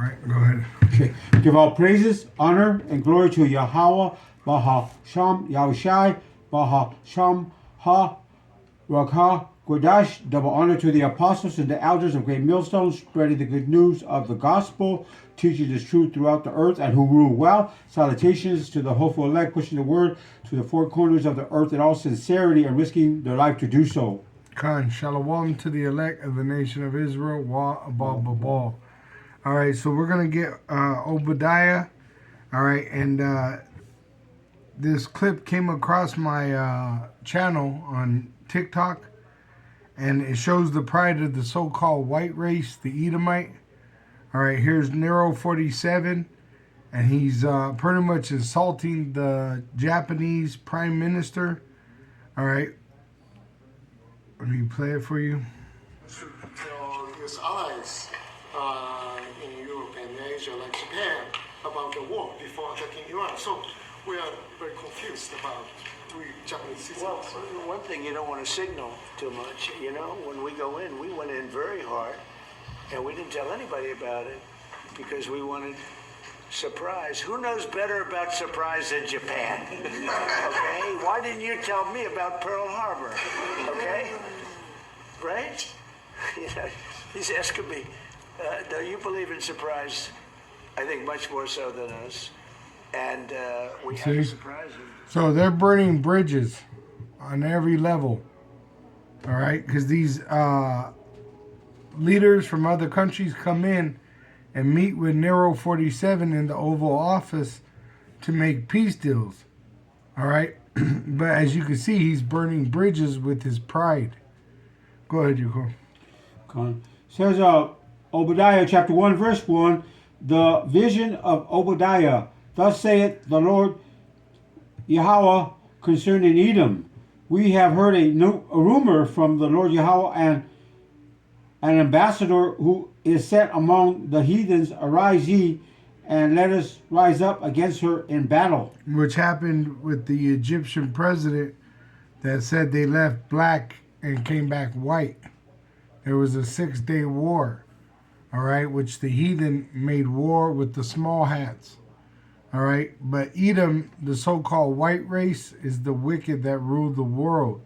right, go ahead. Okay. Give all praises, honor, and glory to Yahweh, Baha Sham, Yahushai, Baha Sham, Ha, Rakha, Godash. Double honor to the apostles and the elders of Great Millstone, spreading the good news of the gospel, teaching this truth throughout the earth, and who rule well. Salutations to the hopeful elect, pushing the word to the four corners of the earth in all sincerity and risking their life to do so. Khan, shalom to the elect of the nation of Israel. Wa abal babal. All right, so we're gonna get Obadiah. All right, and this clip came across my channel on TikTok, and it shows the pride of the so-called white race, the Edomite. All right, here's Nero 47, and he's pretty much insulting the Japanese Prime Minister. All right. Let me play it for you. To tell his allies in Europe and Asia, like Japan, about the war before attacking Iran. So we are very confused about we Japanese citizens. Well, one thing you don't want to signal too much. You know, when we go in, we went in very hard, and we didn't tell anybody about it because we wanted surprise. Who knows better about surprise than Japan? Okay? Why didn't you tell me about Pearl Harbor? Okay? Right? You know, he's asking me, do you believe in surprise? I think much more so than us. And we have to surprise him. So they're burning bridges on every level. All right? Because these leaders from other countries come in and meet with Nero 47 in the Oval Office to make peace deals. All right? But as you can see, he's burning bridges with his pride. Go ahead, Yuko. Says Obadiah chapter 1, verse 1, the vision of Obadiah. Thus saith the Lord Yahweh concerning Edom. We have heard a rumor from the Lord Yahweh, and an ambassador who is set among the heathens. Arise ye, and let us rise up against her in battle. Which happened with the Egyptian president that said they left black and came back white. There was a 6-day war, all right, which the heathen made war with the small hats, all right. But Edom, the so-called white race, is the wicked that ruled the world,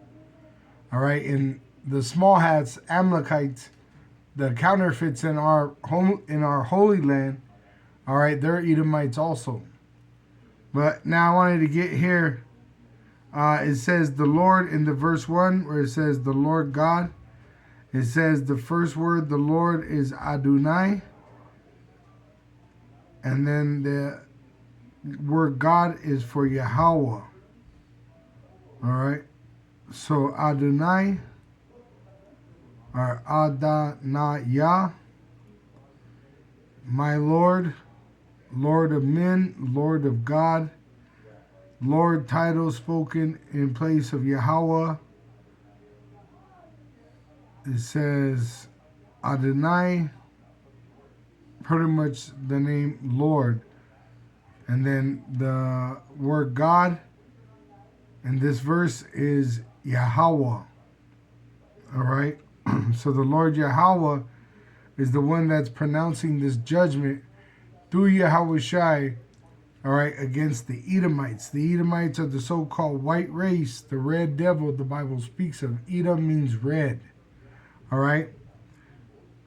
all right. And the small hats, Amalekites, the counterfeits in our holy land, all right, they're Edomites also. But now I wanted to get here. It says the Lord in the verse 1 where it says the Lord God. It says the first word, the Lord, is Adonai. And then the word God is for Yahweh. All right. So Adonai or Adonai, my Lord, Lord of men, Lord of God. Lord title spoken in place of Yahweh. It says Adonai, pretty much the name Lord. And then the word God in this verse is Yahweh. All right. So the Lord Yahweh is the one that's pronouncing this judgment through Yahweh Shai, all right, against the Edomites. The Edomites are the so-called white race, the red devil the Bible speaks of. Edom means red, all right?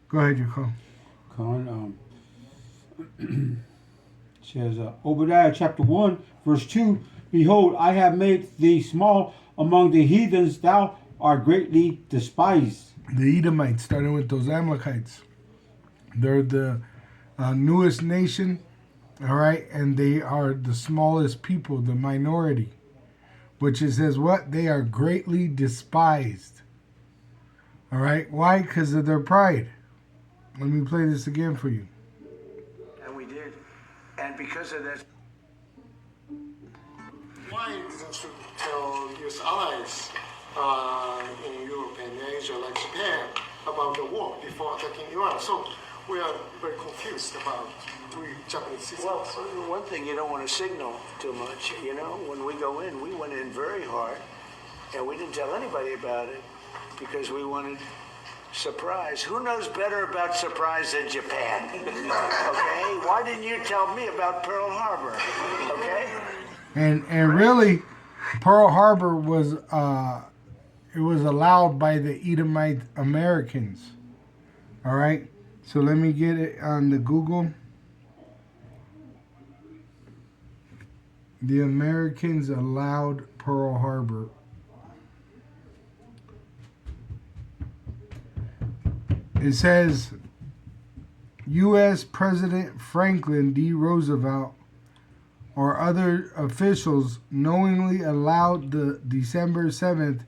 Go ahead, Yuko. Says Obadiah chapter 1, verse 2, behold, I have made thee small among the heathens, thou art greatly despised. The Edomites, starting with those Amalekites. They're the newest nation, all right, and they are the smallest people, the minority, which it says what? They are greatly despised, all right? Why? Because of their pride. Let me play this again for you. And we did. And because of that... Why didn't you tell his allies in Europe and Asia, like Japan, about the war before attacking Iran? So we are very confused about we Japanese citizens. Well, one thing you don't want to signal too much. You know, when we go in, we went in very hard, and we didn't tell anybody about it because we wanted surprise. Who knows better about surprise than Japan? Okay? Why didn't you tell me about Pearl Harbor? Okay? And really, Pearl Harbor was it was allowed by the Edomite Americans. All right, so let me get it on the Google. The Americans allowed Pearl Harbor. It says U.S. President Franklin D. Roosevelt or other officials knowingly allowed the December 7th,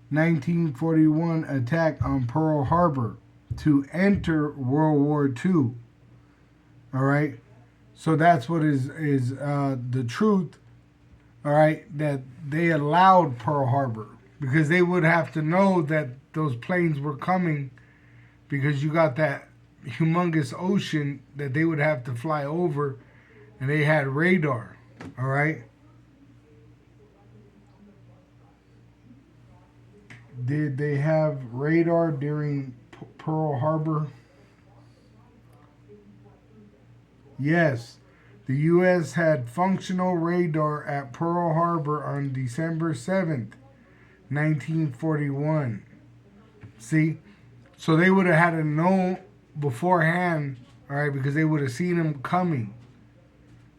1941 attack on Pearl Harbor to enter World War II. All right, so that's what is the truth. All right, that they allowed Pearl Harbor because they would have to know that those planes were coming, because you got that humongous ocean that they would have to fly over, and they had radar. All right. Did they have radar during Pearl Harbor? Yes. The U.S. had functional radar at Pearl Harbor on December 7th, 1941. See? So they would have had to know beforehand, all right, because they would have seen them coming.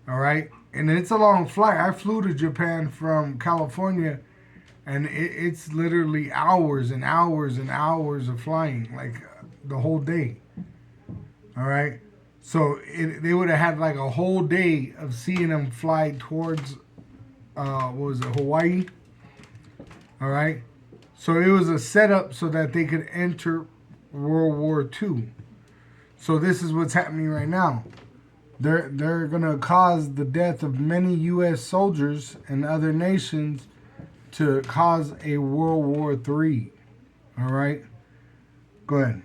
All right? And it's a long flight. I flew to Japan from California, and it's literally hours and hours and hours of flying, like the whole day. All right? So they would have had like a whole day of seeing them fly towards, Hawaii? All right? So it was a setup so that they could enter World War II. So this is what's happening right now. They're going to cause the death of many U.S. soldiers and other nations to cause a World War III. All right? Go ahead.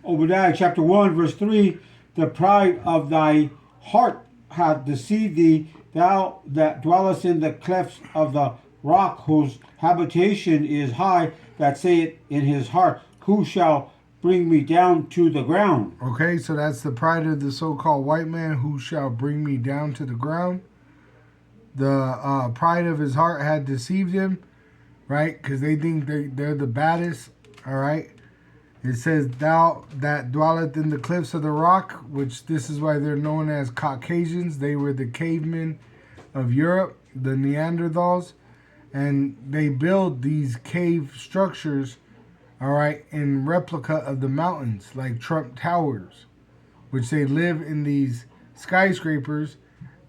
Obadiah chapter 1, verse 3, the pride of thy heart hath deceived thee, thou that dwellest in the clefts of the rock, whose habitation is high, that saith in his heart, who shall bring me down to the ground? Okay, so that's the pride of the so-called white man, who shall bring me down to the ground. The pride of his heart had deceived him, right? Because they think they're the baddest, all right? It says, thou that dwelleth in the cliffs of the rock, which this is why they're known as Caucasians. They were the cavemen of Europe, the Neanderthals, and they build these cave structures, all right, in replica of the mountains, like Trump Towers, which they live in these skyscrapers,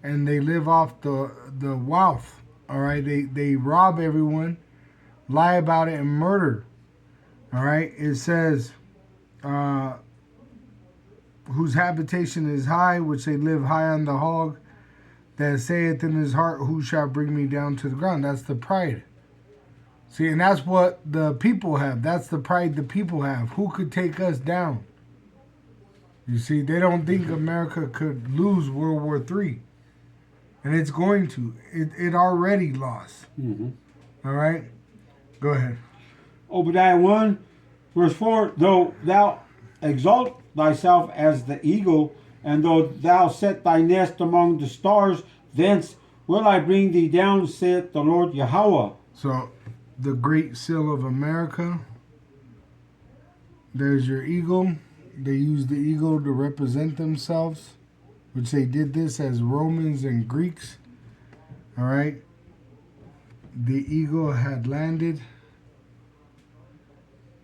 and they live off the wealth, all right? They rob everyone, lie about it, and murder. All right, it says, whose habitation is high, which they live high on the hog, that saith in his heart, who shall bring me down to the ground? That's the pride. See, and that's what the people have. That's the pride the people have. Who could take us down? You see, they don't think America could lose World War III. And it's going to. It already lost. Mm-hmm. All right? Go ahead. Obadiah 1, verse 4, though thou exalt thyself as the eagle, and though thou set thy nest among the stars, thence will I bring thee down, saith the Lord Yahweh. So, the Great Seal of America, there's your eagle. They use the eagle to represent themselves, which they did this as Romans and Greeks. All right? The eagle had landed.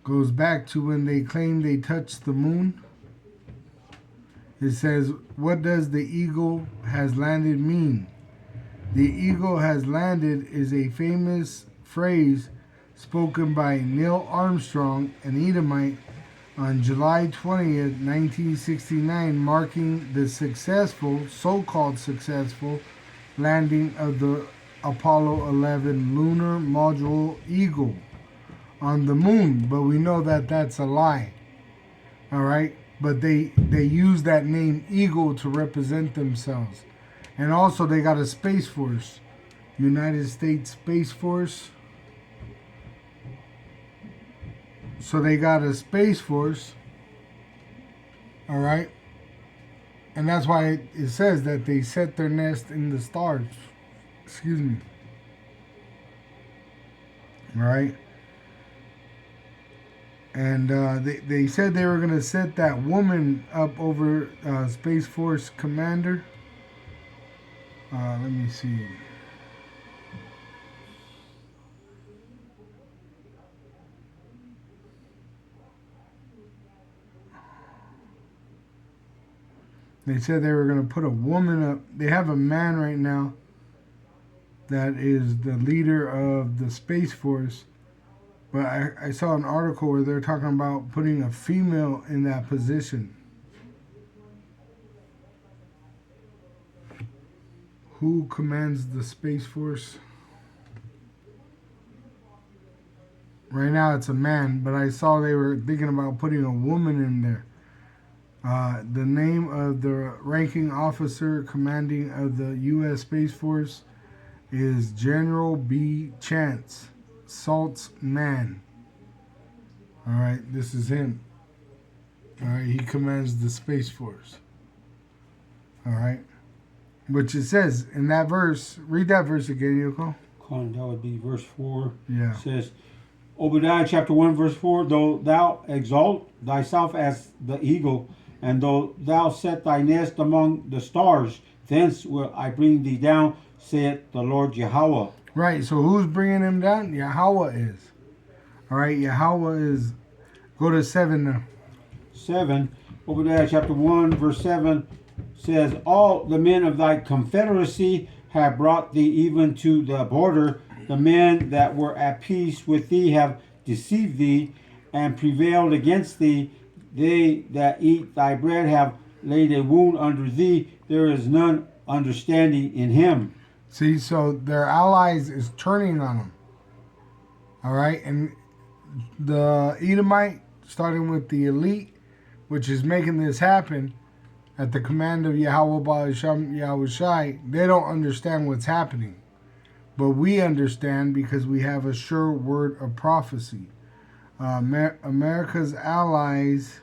Goes back to when they claimed they touched the moon. It says, what does the eagle has landed mean? The eagle has landed is a famous phrase spoken by Neil Armstrong, an Edomite, on July 20th, 1969, marking the successful, so-called successful, landing of the Apollo 11 lunar module Eagle on the moon. But we know that that's a lie. All right? But they use that name Eagle to represent themselves. And also they got a Space Force, United States Space Force. So they got a space force. All right. And that's why it says that they set their nest in the stars. Excuse me. All right. And they said they were going to set that woman up over Space Force Commander. Let me see. They said they were going to put a woman up. They have a man right now that is the leader of the Space Force. But I saw an article where they're talking about putting a female in that position. Who commands the Space Force? Right now it's a man, but I saw they were thinking about putting a woman in there. The name of the ranking officer commanding of the U.S. Space Force is General B. Chance, Salt's man. All right, this is him. All right, he commands the Space Force. All right, which it says in that verse. Read that verse again, Yoko. That would be verse 4. Yeah. It says, Obadiah chapter 1, verse 4, though thou exalt thyself as the eagle, and though thou set thy nest among the stars, thence will I bring thee down, saith the Lord Yahweh. Right, so who's bringing him down? Yahweh is. All right, Yahweh is. Go to 7 now. 7, Obadiah chapter 1, verse 7 says, all the men of thy confederacy have brought thee even to the border. The men that were at peace with thee have deceived thee and prevailed against thee. They that eat thy bread have laid a wound under thee. There is none understanding in him. See, so their allies is turning on them. All right, and the Edomite, starting with the elite, which is making this happen at the command of Yahweh Ba'asham Yahushai, they don't understand what's happening. But we understand because we have a sure word of prophecy. America's allies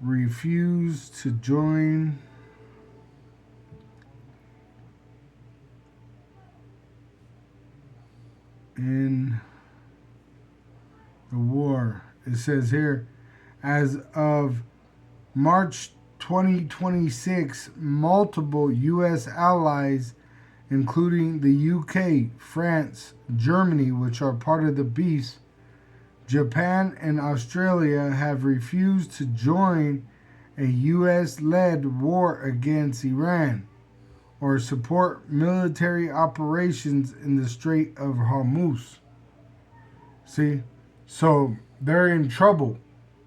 refuse to join in the war. It says here, as of March 2026, multiple U.S. allies, including the UK, France, Germany, which are part of the beast, Japan, and Australia, have refused to join a U.S.-led war against Iran or support military operations in the Strait of Hormuz. See? So they're in trouble.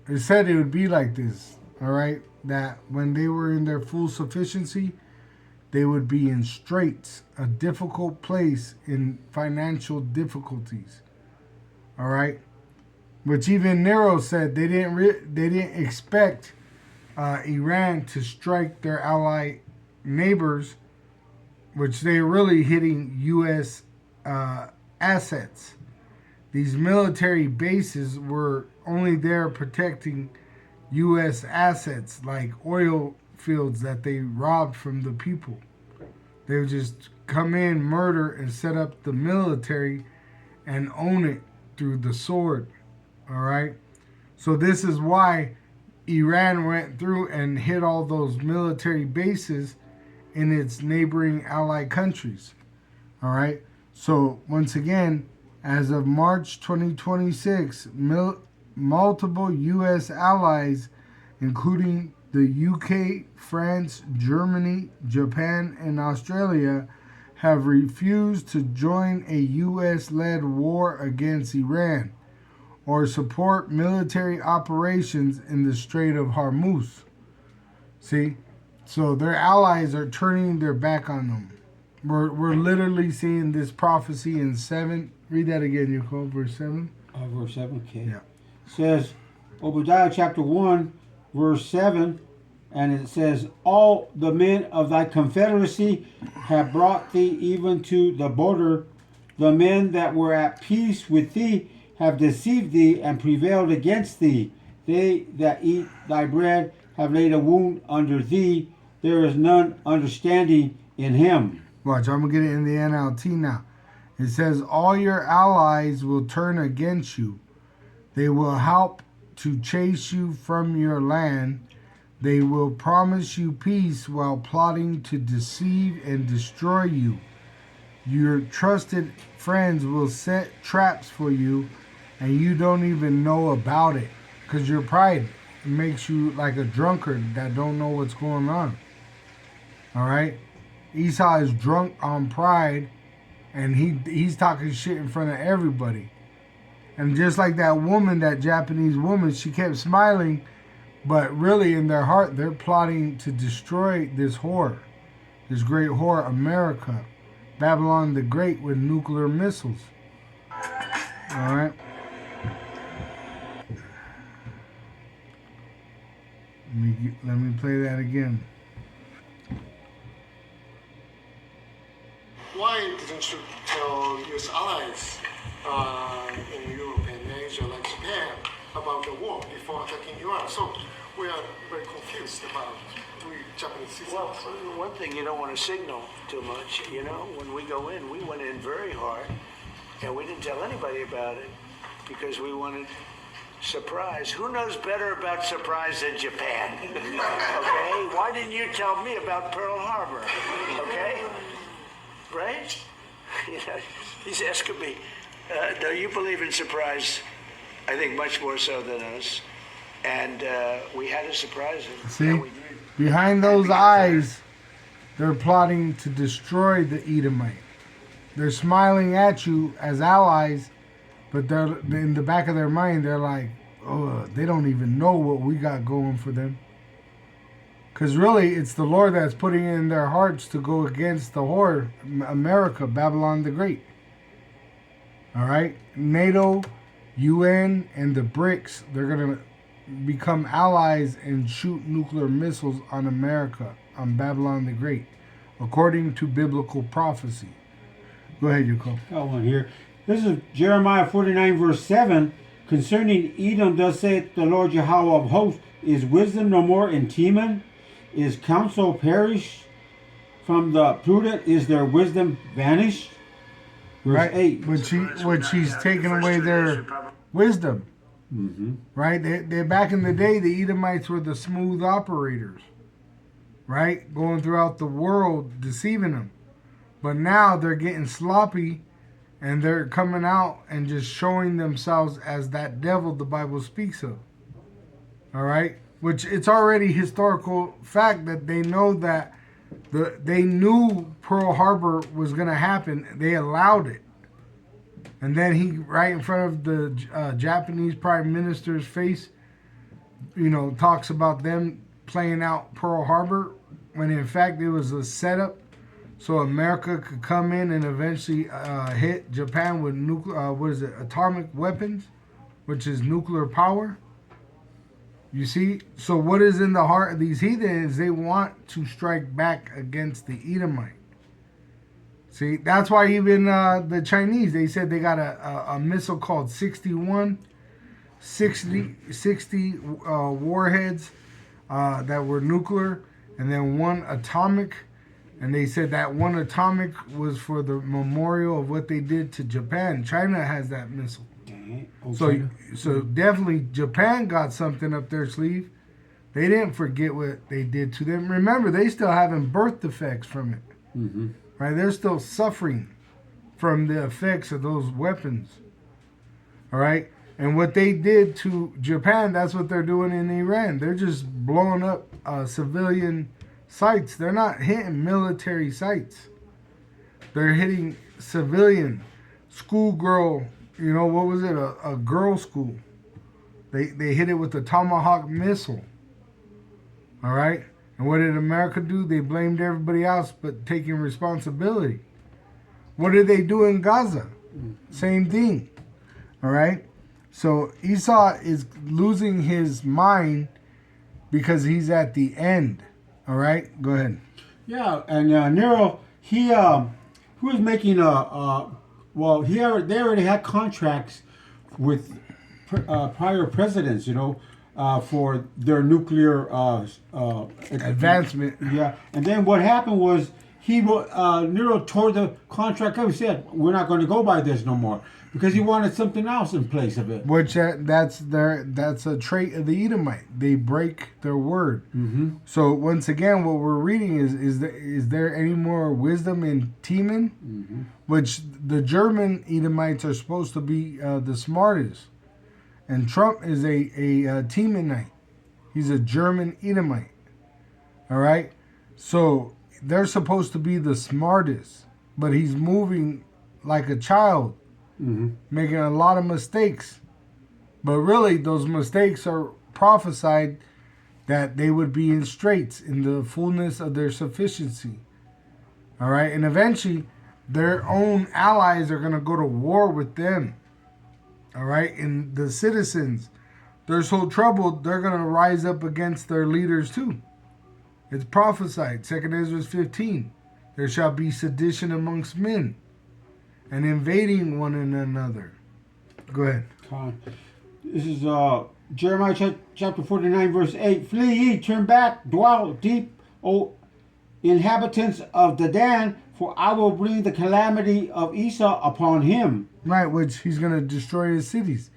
It said it would be like this, all right? That when they were in their full sufficiency, they would be in straits, a difficult place in financial difficulties, all right? Which even Nero said they didn't expect Iran to strike their ally neighbors, which they're really hitting U.S. Assets. These military bases were only there protecting U.S. assets like oil fields that they robbed from the people. They would just come in, murder, and set up the military and own it through the sword. All right? So this is why Iran went through and hit all those military bases in its neighboring allied countries. All right? So once again, as of March 2026, multiple U.S. allies, including the UK, France, Germany, Japan, and Australia, have refused to join a U.S.-led war against Iran or support military operations in the Strait of Hormuz. See? So their allies are turning their back on them. We're literally seeing this prophecy in 7. Read that again, Yoko, verse 7. Verse 7, okay. Yeah. Says, Obadiah chapter 1, verse 7, and it says, all the men of thy confederacy have brought thee even to the border. The men that were at peace with thee have deceived thee and prevailed against thee. They that eat thy bread have laid a wound under thee. There is none understanding in him. Watch, I'm going to get it in the NLT now. It says, all your allies will turn against you. They will help to chase you from your land. They will promise you peace while plotting to deceive and destroy you. Your trusted friends will set traps for you, and you don't even know about it. Because your pride makes you like a drunkard that don't know what's going on. All right? Esau is drunk on pride, and he's talking shit in front of everybody. And just like that woman, that Japanese woman, she kept smiling, but really in their heart, they're plotting to destroy this whore, this great whore, America, Babylon the Great, with nuclear missiles. All right. Let me play that again. Why didn't you tell US allies in Europe and Asia, like Japan, about the war before attacking Iran? So we are very confused about we Japanese citizens. Well, one thing you don't want to signal too much. You know, when we go in, we went in very hard, and we didn't tell anybody about it because we wanted surprise. Who knows better about surprise than Japan? Okay? Why didn't you tell me about Pearl Harbor? Okay? Right? You know, he's asking me, do you believe in surprise? I think much more so than us. And we had to surprise him. See? Behind those eyes, they're plotting to destroy the Edomite. They're smiling at you as allies, but they're in the back of their mind, they're like, oh, they don't even know what we got going for them. Because really, it's the Lord that's putting it in their hearts to go against the whore, America, Babylon the Great. All right? NATO, UN, and the BRICS, they're going to become allies and shoot nuclear missiles on America, on Babylon the Great, according to biblical prophecy. Go ahead, Yuko. Got one here. This is Jeremiah 49, verse 7. Concerning Edom, thus saith the Lord Yahweh of hosts, is wisdom no more in Teman? Is counsel perished from the prudent? Is their wisdom vanished? Verse Right? 8. But she's taking away their wisdom. Mm-hmm. Right? They back in the day, the Edomites were the smooth operators. Right? Going throughout the world, deceiving them. But now they're getting sloppy, and they're coming out and just showing themselves as that devil the Bible speaks of. All right? Which it's already historical fact that they know that they knew Pearl Harbor was going to happen. They allowed it. And then he, right in front of the Japanese Prime Minister's face, you know, talks about them playing out Pearl Harbor, when in fact it was a setup so America could come in and eventually hit Japan with atomic weapons, which is nuclear power. You see? So what is in the heart of these heathens? They want to strike back against the Edomite. See, that's why even the Chinese, they said they got a missile called 60 warheads that were nuclear, and then one atomic. And they said that one atomic was for the memorial of what they did to Japan. China has that missile. So definitely Japan got something up their sleeve. They didn't forget what they did to them. Remember, they still having birth defects from it. Mm-hmm. Right? They're still suffering from the effects of those weapons. All right? And what they did to Japan, that's what they're doing in Iran. They're just blowing up civilian sites. They're not hitting military sites. They're hitting civilian, schoolgirl, you know, what was it? A girl school. They hit it with the Tomahawk missile. All right? And what did America do? They blamed everybody else but taking responsibility. What did they do in Gaza? Same thing. All right? So Esau is losing his mind because he's at the end. All right? Go ahead. Yeah, and Nero, he was making they already had contracts prior presidents, for their nuclear Advancement. Yeah, and then what happened was Nero tore the contract up. He said, "We're not going to go by this no more," because he wanted something else in place of it. Which that's a trait of the Edomite. They break their word. Mm-hmm. So once again, what we're reading is there any more wisdom in Teman? Mm-hmm. Which the German Edomites are supposed to be the smartest, and Trump is a Temanite. He's a German Edomite. All right, so they're supposed to be the smartest, but he's moving like a child. Mm-hmm. Making a lot of mistakes. But really, those mistakes are prophesied that they would be in straits in the fullness of their sufficiency. All right? And eventually, their own allies are going to go to war with them. All right? And the citizens, they're so troubled, they're going to rise up against their leaders too. It's prophesied, 2 Ezra 15. There shall be sedition amongst men, and invading one another. Go ahead. This is Jeremiah chapter 49, verse 8. Flee ye, turn back, dwell deep, O inhabitants of Dedan, for I will bring the calamity of Esau upon him. Right, which he's going to destroy his cities.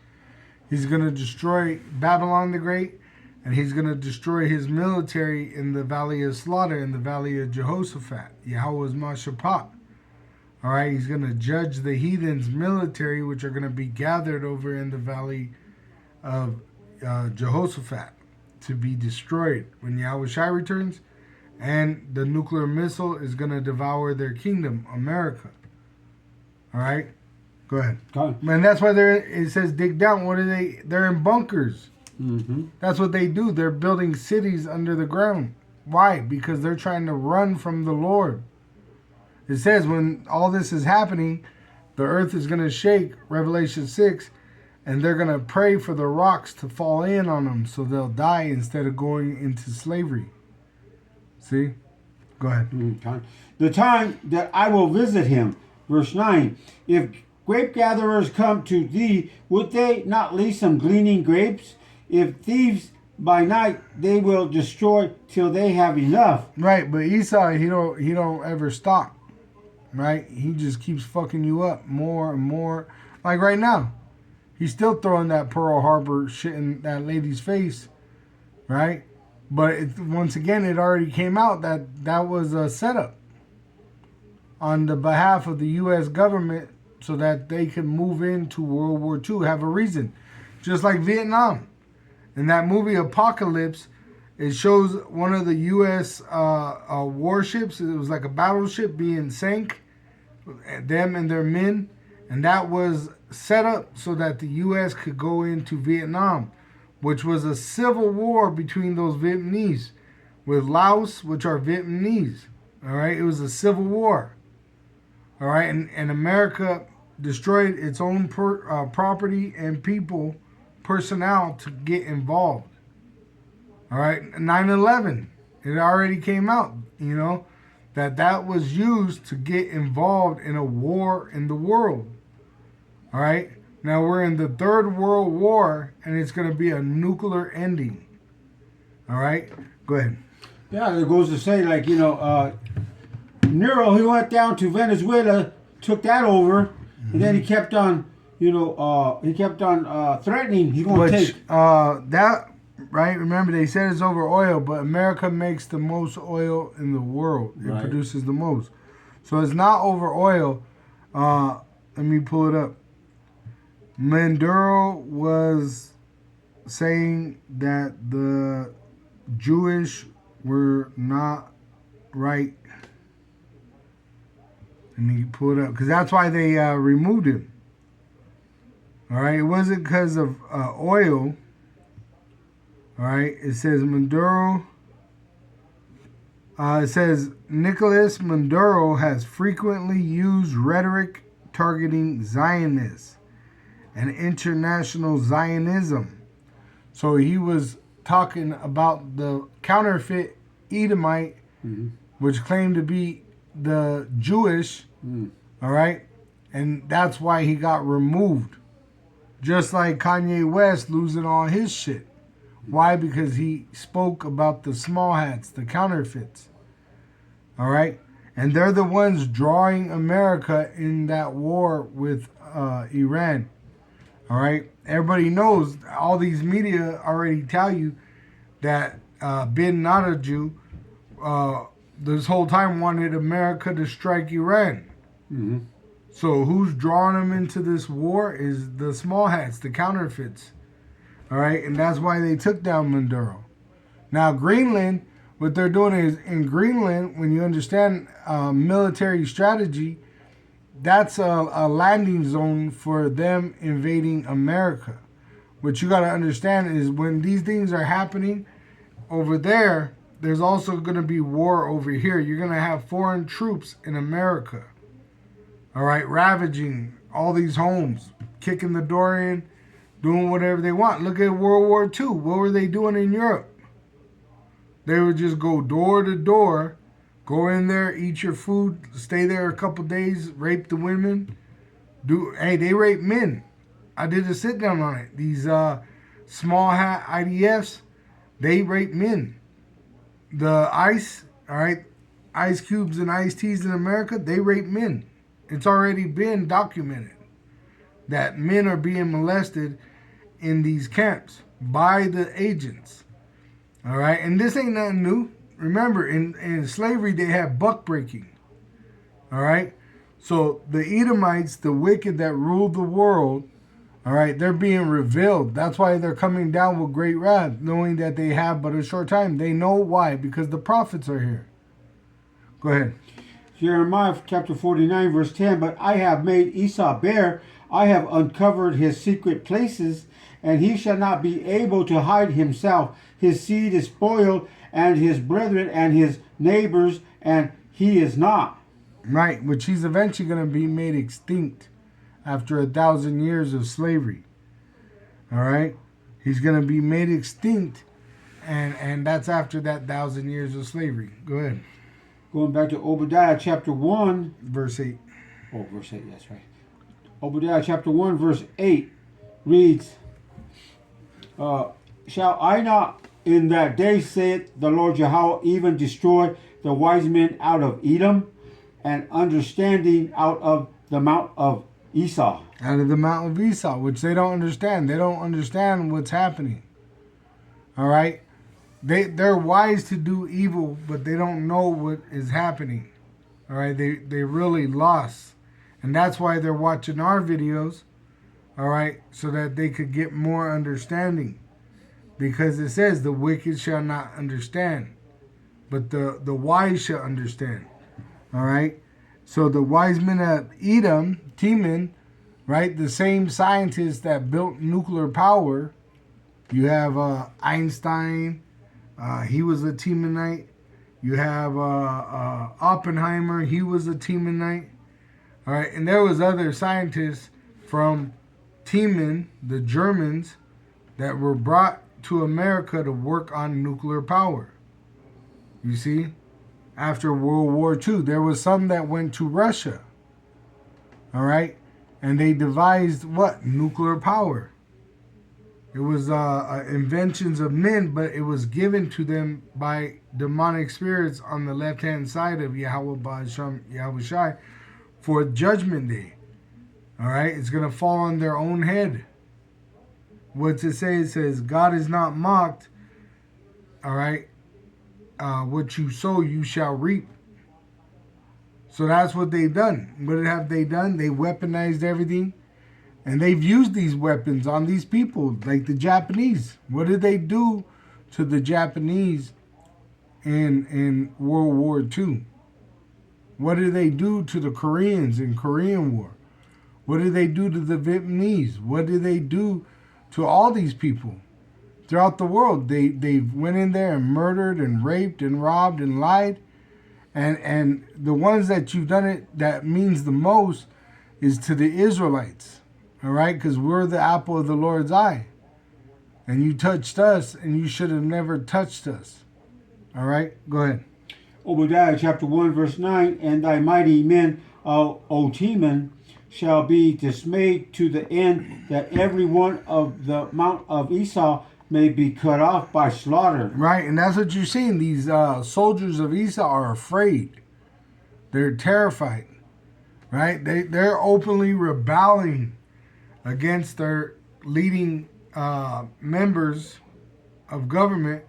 He's going to destroy Babylon the Great, and he's going to destroy his military in the Valley of Slaughter, in the Valley of Jehoshaphat. Yahweh's Mashaphat. All right, he's going to judge the heathens' military, which are going to be gathered over in the Valley of Jehoshaphat to be destroyed when Yahweh Shai returns, and the nuclear missile is going to devour their kingdom, America. All right, go ahead. And that's why it says dig down. What are they? They're in bunkers. Mm-hmm. That's what they do. They're building cities under the ground. Why? Because they're trying to run from the Lord. It says when all this is happening, the earth is going to shake, Revelation 6, and they're going to pray for the rocks to fall in on them so they'll die instead of going into slavery. See? Go ahead. Mm-hmm. The time that I will visit him. Verse 9. If grape gatherers come to thee, would they not leave some gleaning grapes? If thieves by night, they will destroy till they have enough. Right, but Esau, he don't ever stop. Right? He just keeps fucking you up more and more. Like right now, he's still throwing that Pearl Harbor shit in that lady's face. Right? But once again, it already came out that was a setup on the behalf of the U.S. government so that they could move into World War II, have a reason. Just like Vietnam. In that movie Apocalypse, it shows one of the U.S. Warships. It was like a battleship being sank, them and their men. And that was set up so that the U.S. could go into Vietnam, which was a civil war between those Vietnamese with Laos, which are Vietnamese. All right, it was a civil war. All right, and America destroyed its own property and people, personnel to get involved. All right, 9/11, it already came out, that was used to get involved in a war in the world. All right, now we're in the Third World War, and it's going to be a nuclear ending. All right, go ahead. Yeah, it goes to say, like, Nero, he went down to Venezuela, took that over, and then he kept on, threatening he's going to take. That, right, remember they said it's over oil, but America makes the most oil in the world. It Right. produces the most. So it's not over oil. Let me pull it up. Maduro was saying that the Jewish were not right. Let me pull it up, because that's why they removed him. All right, it wasn't because of oil. All right, it says Maduro. It says Nicolas Maduro has frequently used rhetoric targeting Zionists and international Zionism. So he was talking about the counterfeit Edomite, which claimed to be the Jewish, all right? And that's why he got removed. Just like Kanye West losing all his shit. Why? Because he spoke about the small hats, the counterfeits. All right? And they're the ones drawing America in that war with Iran. All right? Everybody knows, all these media already tell you that Bin Laden this whole time wanted America to strike Iran. Mm-hmm. So who's drawing them into this war is the small hats, the counterfeits. All right, and that's why they took down Maduro. Now Greenland, what they're doing is in Greenland, when you understand military strategy, that's a landing zone for them invading America. What you got to understand is when these things are happening over there, there's also going to be war over here. You're going to have foreign troops in America. All right, ravaging all these homes, kicking the door in, doing whatever they want. Look at World War II. What were they doing in Europe? They would just go door to door, go in there, eat your food, stay there a couple days, rape the women. They rape men. I did a sit down on it. These small hat IDFs, they rape men. The ICE, all right, Ice Cubes and Ice Teas in America, they rape men. It's already been documented that men are being molested in these camps by the agents. All right, and this ain't nothing new. Remember, in slavery, they had buck breaking. All right, so the Edomites, the wicked that ruled the world, all right, they're being revealed. That's why they're coming down with great wrath, knowing that they have but a short time. They know why, because the prophets are here. Go ahead. Jeremiah chapter 49 verse 10, but I have made Esau bare, I have uncovered his secret places, and he shall not be able to hide himself. His seed is spoiled, and his brethren and his neighbors, and he is not. Right, which he's eventually going to be made extinct after 1,000 years of slavery. All right, he's going to be made extinct, and that's after that 1,000 years of slavery. Go ahead. Going back to Obadiah chapter 1. Verse 8. Oh, verse 8, that's right. Obadiah chapter 1 verse 8 reads, shall I not in that day, saith the Lord Yahweh, even destroy the wise men out of Edom, and understanding out of the mount of Esau. Out of the mount of Esau, which they don't understand. They don't understand what's happening. All right? They're wise to do evil, but they don't know what is happening. All right? They really lost. And that's why they're watching our videos, all right, so that they could get more understanding. Because it says the wicked shall not understand, but the wise shall understand. All right? So the wise men of Edom, Teman, right, the same scientists that built nuclear power, you have Einstein, he was a Temanite. You have Oppenheimer, he was a Temanite. All right, and there was other scientists from Teman, the Germans, that were brought to America to work on nuclear power. You see? After World War II, there was some that went to Russia. All right? And they devised what? Nuclear power. It was inventions of men, but it was given to them by demonic spirits on the left-hand side of Yahweh Ba'asham Yahushai for Judgment Day. All right? It's going to fall on their own head. What's it say? It says, God is not mocked. All right? What you sow, you shall reap. So that's what they've done. What have they done? They weaponized everything. And they've used these weapons on these people, like the Japanese. What did they do to the Japanese in World War II? What did they do to the Koreans in Korean War? What did they do to the Vietnamese? What did they do to all these people throughout the world? They went in there and murdered and raped and robbed and lied. And the ones that you've done it that means the most is to the Israelites. All right? Because we're the apple of the Lord's eye. And you touched us, and you should have never touched us. All right? Go ahead. Obadiah chapter 1 verse 9, and thy mighty men, O Teman, shall be dismayed to the end that every one of the mount of Esau may be cut off by slaughter. Right, and that's what you're seeing. These soldiers of Esau are afraid. They're terrified. Right? They're openly rebelling against their leading members of government,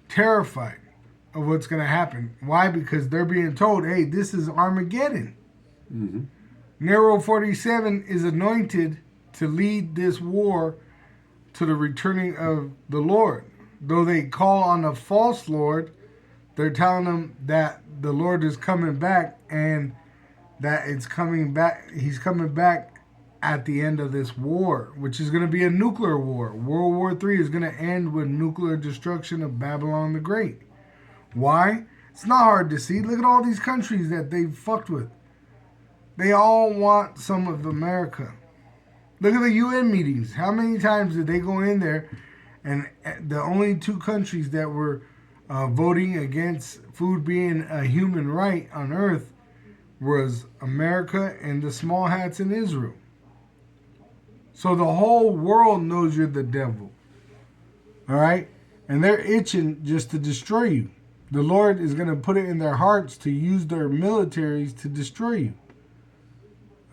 terrified of what's going to happen. Why? Because they're being told, hey, this is Armageddon. Mm-hmm. Nero 47 is anointed to lead this war to the returning of the Lord. Though they call on a false Lord, they're telling them that the Lord is coming back and that it's coming back. He's coming back at the end of this war, which is going to be a nuclear war. World War III is going to end with nuclear destruction of Babylon the Great. Why? It's not hard to see. Look at all these countries that they've fucked with. They all want some of America. Look at the UN meetings. How many times did they go in there, and the only two countries that were voting against food being a human right on earth was America and the small hats in Israel. So the whole world knows you're the devil. All right? And they're itching just to destroy you. The Lord is going to put it in their hearts to use their militaries to destroy you.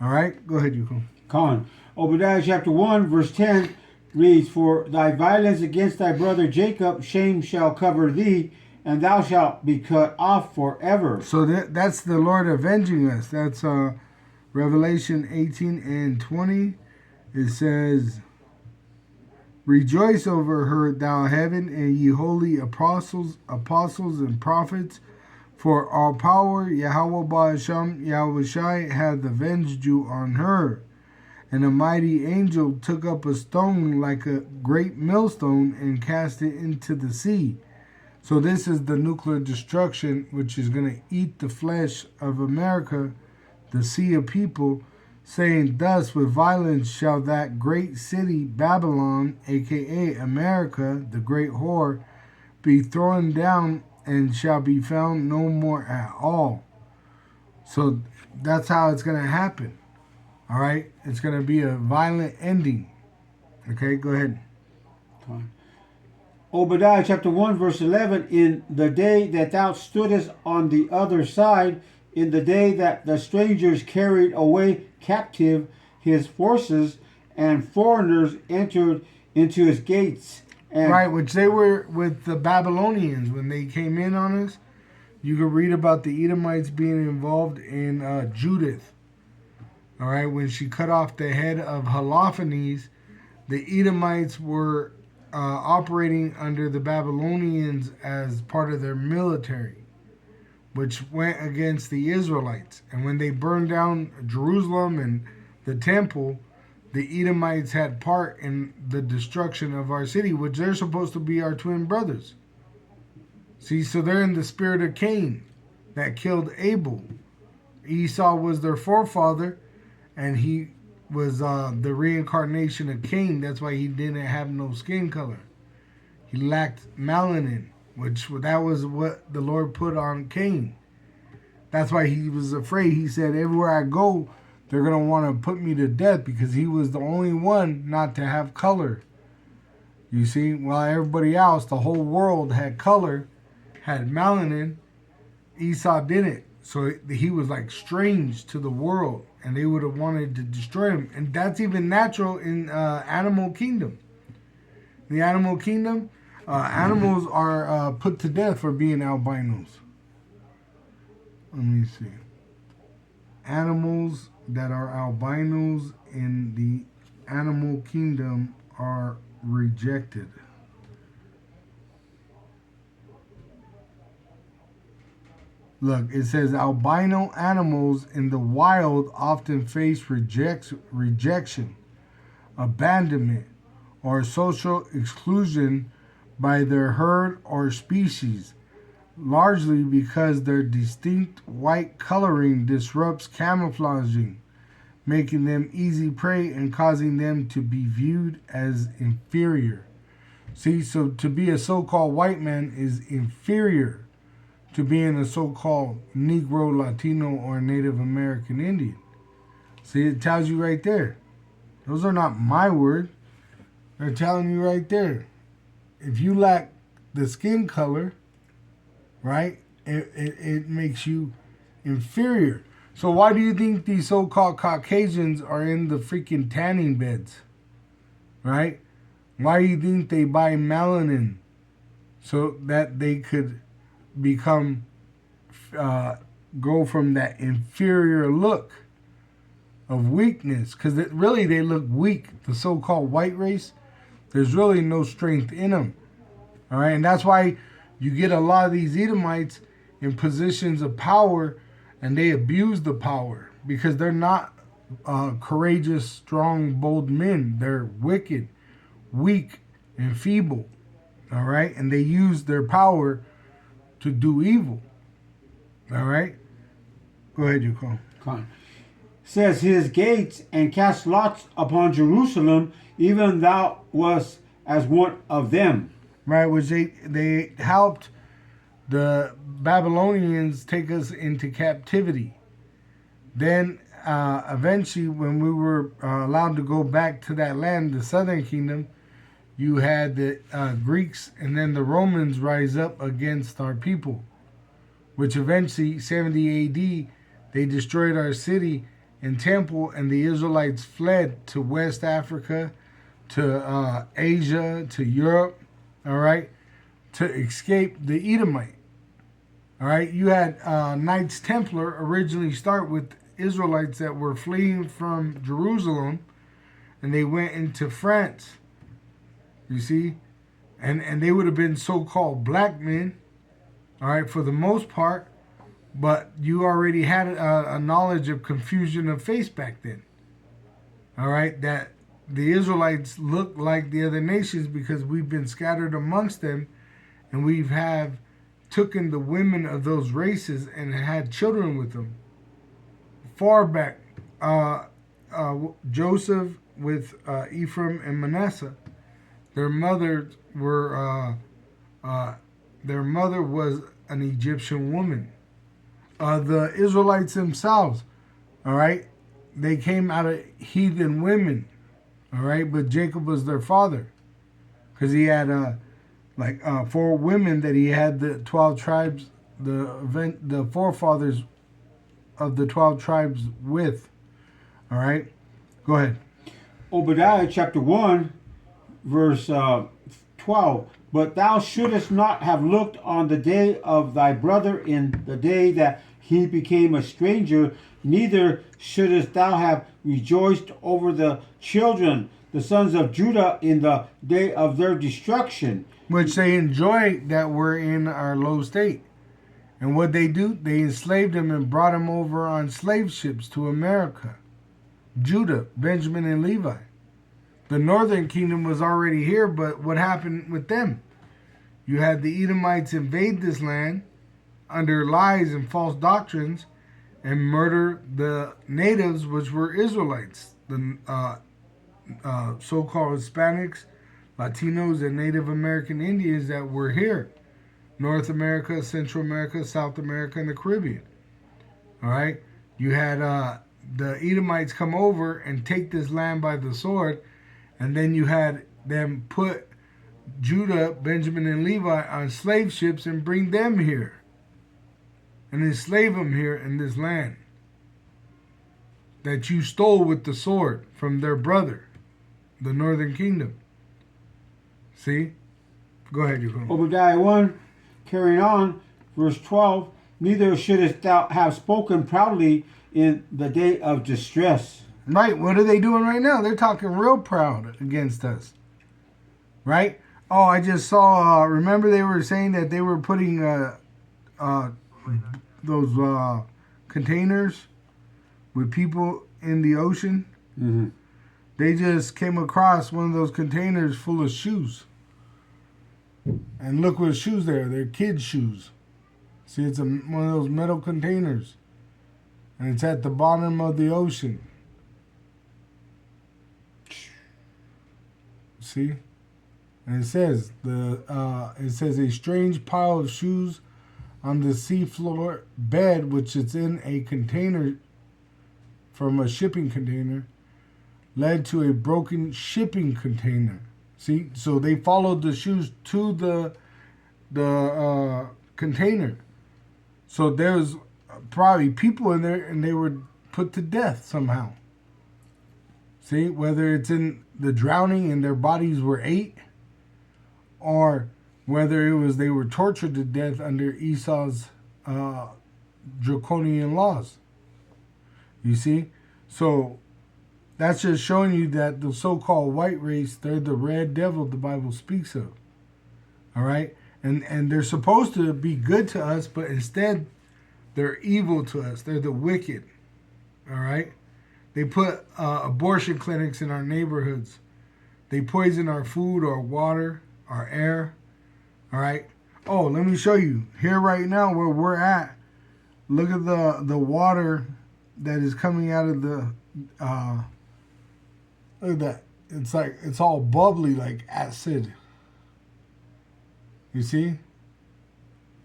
All right? Go ahead, Yuko. Con. Obadiah chapter 1 verse 10 reads, For thy violence against thy brother Jacob, shame shall cover thee, and thou shalt be cut off forever. So that's the Lord avenging us. That's Revelation 18 and 20. It says, Rejoice over her, thou heaven, and ye holy apostles and prophets, for all power Yahweh Ba'asham Yahushai hath avenged you on her. And a mighty angel took up a stone like a great millstone and cast it into the sea. So this is the nuclear destruction, which is going to eat the flesh of America, the sea of people, saying, Thus with violence shall that great city Babylon, a.k.a. America, the great whore, be thrown down and shall be found no more at all. So that's how it's going to happen. All right? It's going to be a violent ending. Okay, go ahead. Obadiah chapter 1 verse 11, In the day that thou stoodest on the other side, in the day that the strangers carried away captive his forces, and foreigners entered into his gates. And Right, which they were with the Babylonians when they came in on us. You can read about the Edomites being involved in Judith. All right, when she cut off the head of Holofernes, the Edomites were operating under the Babylonians as part of their military, which went against the Israelites. And when they burned down Jerusalem and the temple, the Edomites had part in the destruction of our city, which they're supposed to be our twin brothers. See, so they're in the spirit of Cain that killed Abel. Esau was their forefather, and he was the reincarnation of Cain. That's why he didn't have no skin color. He lacked melanin, that was what the Lord put on Cain. That's why he was afraid. He said, everywhere I go, they're going to want to put me to death, because he was the only one not to have color. You see, while everybody else, the whole world had color, had melanin, Esau didn't. So he was like strange to the world, and they would have wanted to destroy him. And that's even natural in animal kingdom. In the animal kingdom, animals are put to death for being albinos. Let me see. Animals that are albinos in the animal kingdom are rejected. Look, it says albino animals in the wild often face rejection, abandonment, or social exclusion by their herd or species, largely because their distinct white coloring disrupts camouflaging, making them easy prey and causing them to be viewed as inferior. See, so to be a so-called white man is inferior to being a so-called Negro, Latino, or Native American Indian. See, it tells you right there. Those are not my words. They're telling you right there. If you lack the skin color, right, it makes you inferior. So why do you think these so-called Caucasians are in the freaking tanning beds, right? Why do you think they buy melanin so that they could become, go from that inferior look of weakness? Because really they look weak. The so-called white race, there's really no strength in them. All right, and that's why you get a lot of these Edomites in positions of power, and they abuse the power because they're not courageous, strong, bold men. They're wicked, weak, and feeble. All right, and they use their power to do evil. All right, go ahead, Yuko. Says his gates and cast lots upon Jerusalem, even thou was as one of them. Right, which they helped the Babylonians take us into captivity. Then eventually, when we were allowed to go back to that land, the southern kingdom, you had the Greeks and then the Romans rise up against our people, which eventually, 70 AD, they destroyed our city and temple, and the Israelites fled to West Africa, to Asia, to Europe, all right, to escape the Edomite. All right, you had Knights Templar originally start with Israelites that were fleeing from Jerusalem, and they went into France. You see, and they would have been so-called black men, all right, for the most part, but you already had a knowledge of confusion of face back then. All right, that the Israelites look like the other nations because we've been scattered amongst them, and we have taken the women of those races and had children with them. Far back, Joseph with Ephraim and Manasseh, their mother was an Egyptian woman. The Israelites themselves, all right, they came out of heathen women. All right, but Jacob was their father because he had 4 women that he had the 12 tribes, the forefathers of the 12 tribes with. All right, go ahead. Obadiah chapter 1, verse 12. But thou shouldest not have looked on the day of thy brother in the day that he became a stranger, neither shouldest thou have rejoiced over the children, the sons of Judah, in the day of their destruction. Which they enjoy that we're in our low state. And what they do, they enslaved them and brought them over on slave ships to America. Judah, Benjamin, and Levi. The northern kingdom was already here, but what happened with them? You had the Edomites invade this land under lies and false doctrines and murder the natives, which were Israelites, the so-called Hispanics, Latinos, and Native American Indians that were here. North America, Central America, South America, and the Caribbean. All right? You had the Edomites come over and take this land by the sword, and then you had them put Judah, Benjamin, and Levi on slave ships and bring them here and enslave them here in this land that you stole with the sword from their brother, the northern kingdom. See? Go ahead, you go. Obadiah 1, carrying on, verse 12. Neither shouldest thou have spoken proudly in the day of distress. Right, what are they doing right now? They're talking real proud against us. Right? Oh, I just saw, remember they were saying that they were putting those containers with people in the ocean? Mm-hmm. They just came across one of those containers full of shoes. And look what shoes they are. They're kids' shoes. See, it's one of those metal containers. And it's at the bottom of the ocean. See? And it says a strange pile of shoes on the seafloor bed, which is in a container from a shipping container led to a broken shipping container. See, so they followed the shoes to the container. So there's probably people in there, and they were put to death somehow. See, whether it's in the drowning and their bodies were ate, or whether it was they were tortured to death under Esau's draconian laws. You see? So that's just showing you that the so-called white race, they're the red devil the Bible speaks of. All right? And they're supposed to be good to us, but instead they're evil to us. They're the wicked. All right? They put abortion clinics in our neighborhoods. They poison our food, our water, our air. All right? Oh, let me show you. Here right now where we're at, look at the water that is coming out of the... look at that. It's like, it's all bubbly like acid. You see?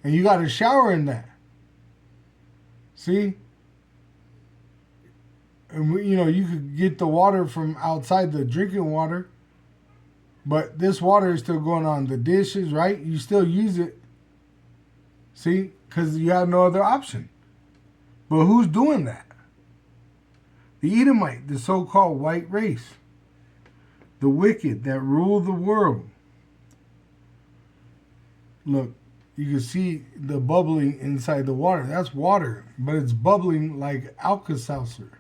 And you got to shower in that. See? And you could get the water from outside, the drinking water. But this water is still going on the dishes, right? You still use it. See? Because you have no other option. But who's doing that? The Edomite, the so-called white race. The wicked that rule the world. Look, you can see the bubbling inside the water. That's water, but it's bubbling like Alka-Seltzer.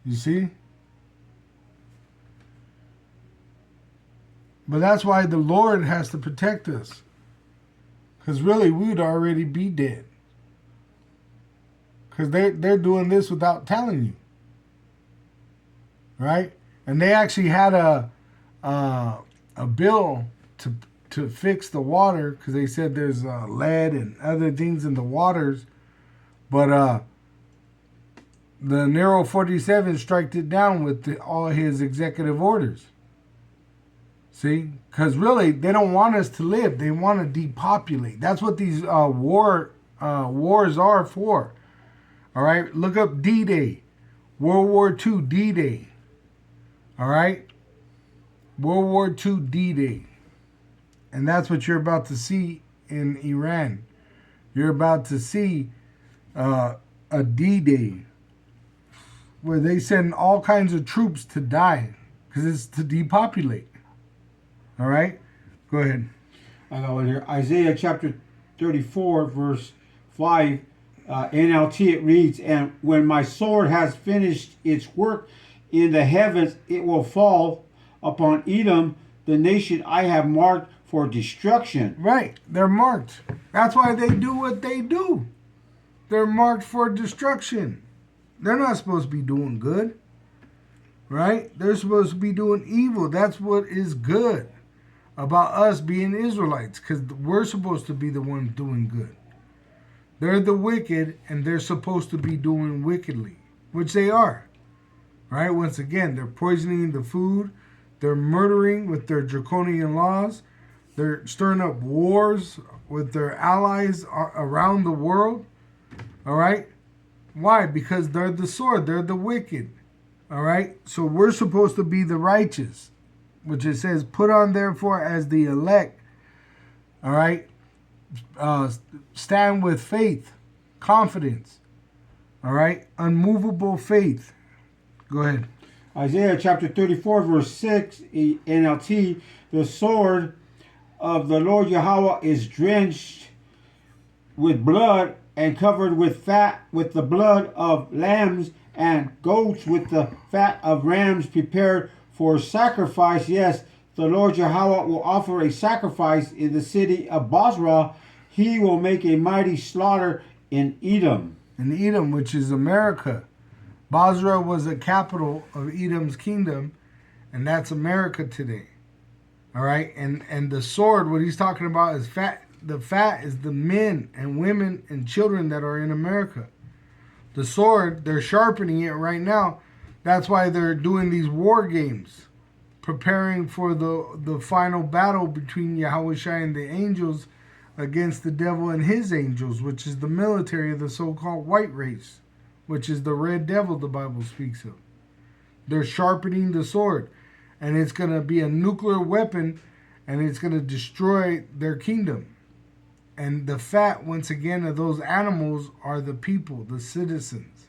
You see? But that's why the Lord has to protect us. Because really, we would already be dead. Because they're doing this without telling you. Right? And they actually had a bill to fix the water, because they said there's lead and other things in the waters. But the Nero 47 striked it down with all his executive orders. See? Because really, they don't want us to live. They want to depopulate. That's what these wars are for. All right? Look up D-Day. World War II D-Day. All right? World War II D-Day. And that's what you're about to see in Iran. You're about to see a D-Day where they send all kinds of troops to die because it's to depopulate. All right? Go ahead. I got one here. Isaiah chapter 34, verse 5. NLT, it reads, "And when my sword has finished its work in the heavens, it will fall upon Edom, the nation I have marked for destruction." Right. They're marked. That's why they do what they do. They're marked for destruction. They're not supposed to be doing good. Right? They're supposed to be doing evil. That's what is good about us being Israelites, because we're supposed to be the ones doing good. They're the wicked, and they're supposed to be doing wickedly, which they are. Right? Once again, they're poisoning the food. They're murdering with their draconian laws. They're stirring up wars with their allies around the world. All right? Why? Because they're the sword. They're the wicked. All right? So we're supposed to be the righteous, which it says, put on therefore as the elect. All right? Stand with faith, confidence. All right? Unmovable faith. Go ahead. Isaiah chapter 34, verse 6, NLT, "The sword of the Lord Yahweh is drenched with blood and covered with fat, with the blood of lambs and goats, with the fat of rams prepared for sacrifice. Yes, the Lord Yahweh will offer a sacrifice in the city of Bozrah. He will make a mighty slaughter in Edom." In Edom, which is America. Basra was the capital of Edom's kingdom, and that's America today. All right? And the sword, what he's talking about is fat. The fat is the men and women and children that are in America. The sword, they're sharpening it right now. That's why they're doing these war games, preparing for the final battle between Yahushua and the angels against the devil and his angels, which is the military of the so-called white race, which is the red devil the Bible speaks of. They're sharpening the sword, and it's going to be a nuclear weapon, and it's going to destroy their kingdom. And the fat, once again, of those animals are the people, the citizens.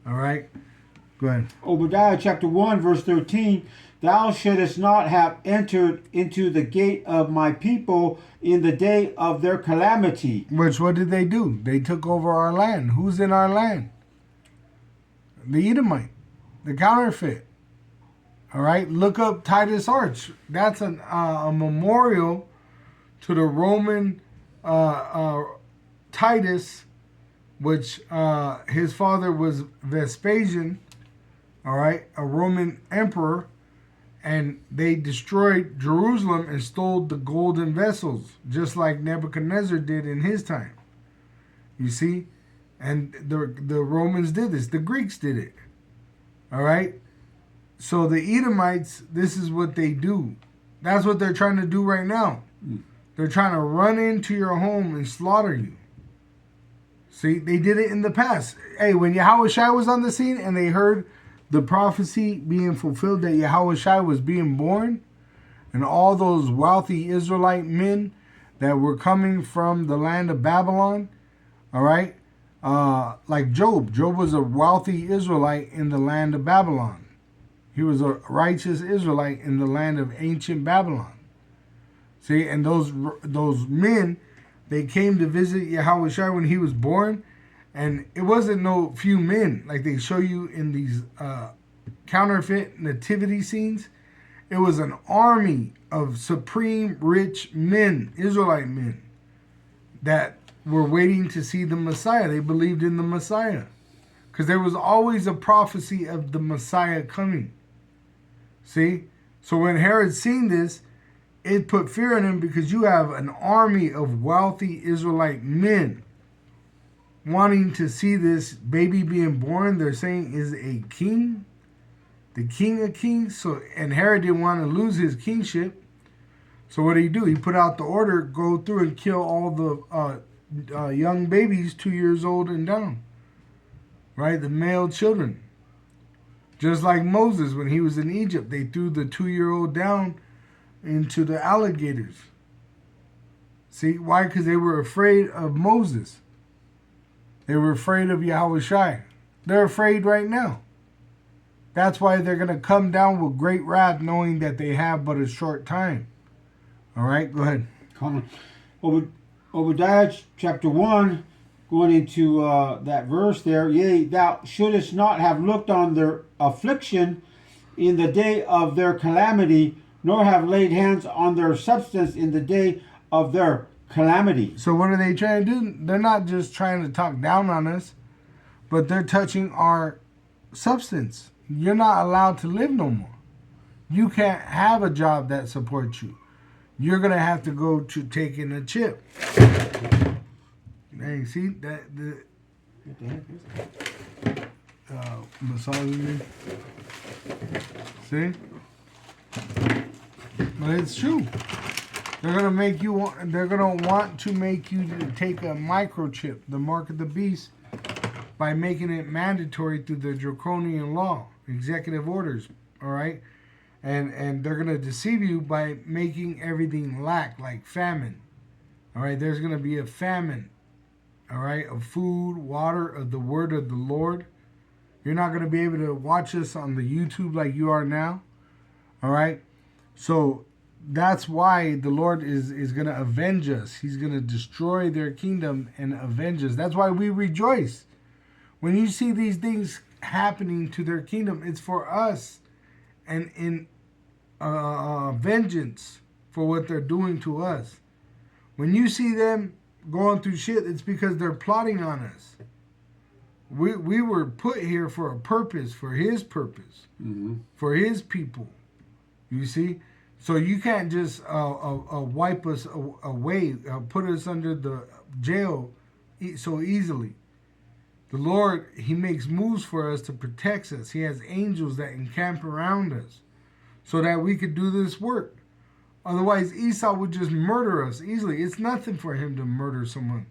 All right? Go ahead. Obadiah chapter 1, verse 13. Thou shouldest not have entered into the gate of my people in the day of their calamity. Which, what did they do? They took over our land. Who's in our land? The Edomite, the counterfeit. All right? Look up Titus Arch. That's a memorial to the Roman Titus, which his father was Vespasian, all right, a Roman emperor, and they destroyed Jerusalem and stole the golden vessels, just like Nebuchadnezzar did in his time. You see? And the Romans did this. The Greeks did it. All right? So the Edomites, this is what they do. That's what they're trying to do right now. They're trying to run into your home and slaughter you. See, they did it in the past. Hey, when Yahushua was on the scene and they heard the prophecy being fulfilled that Yahushua was being born, and all those wealthy Israelite men that were coming from the land of Babylon, all right, like Job. Job was a wealthy Israelite in the land of Babylon. He was a righteous Israelite in the land of ancient Babylon. See, and those men, they came to visit Yahushua when he was born, and it wasn't no few men like they show you in these counterfeit nativity scenes. It was an army of supreme rich men, Israelite men, that were waiting to see the Messiah. They believed in the Messiah because there was always a prophecy of the Messiah coming. See? So when Herod seen this, it put fear in him because you have an army of wealthy Israelite men wanting to see this baby being born. They're saying is a king, the king of kings. So, and Herod didn't want to lose his kingship. So what did he do? He put out the order, go through and kill all the young babies 2 years old and down. Right? The male children. Just like Moses, when he was in Egypt, they threw the 2-year-old down into the alligators. See, why? Because they were afraid of Moses. They were afraid of Yahushua. They're afraid right now. That's why they're going to come down with great wrath, knowing that they have but a short time. All right, go ahead. Obadiah chapter 1, going into that verse there. Yea, thou shouldest not have looked on their affliction in the day of their calamity, nor have laid hands on their substance in the day of their calamity. So what are they trying to do? They're not just trying to talk down on us, but they're touching our substance. You're not allowed to live no more. You can't have a job that supports you. You're going to have to go to taking a chip. Hey, see that the massaging. See? But it's true. They're gonna make you. They're gonna want to make you take a microchip, the mark of the beast, by making it mandatory through the draconian law, executive orders. All right, and they're gonna deceive you by making everything lack, like famine. All right, there's gonna be a famine. All right, of food, water, of the word of the Lord. You're not gonna be able to watch us on the YouTube like you are now. All right, so. That's why the Lord is going to avenge us. He's going to destroy their kingdom and avenge us. That's why we rejoice. When you see these things happening to their kingdom, it's for us and in vengeance for what they're doing to us. When you see them going through shit, it's because they're plotting on us. We were put here for a purpose, for his purpose, for his people. You see? So you can't just wipe us away, put us under the jail so easily. The Lord, he makes moves for us to protect us. He has angels that encamp around us so that we could do this work. Otherwise, Esau would just murder us easily. It's nothing for him to murder someone.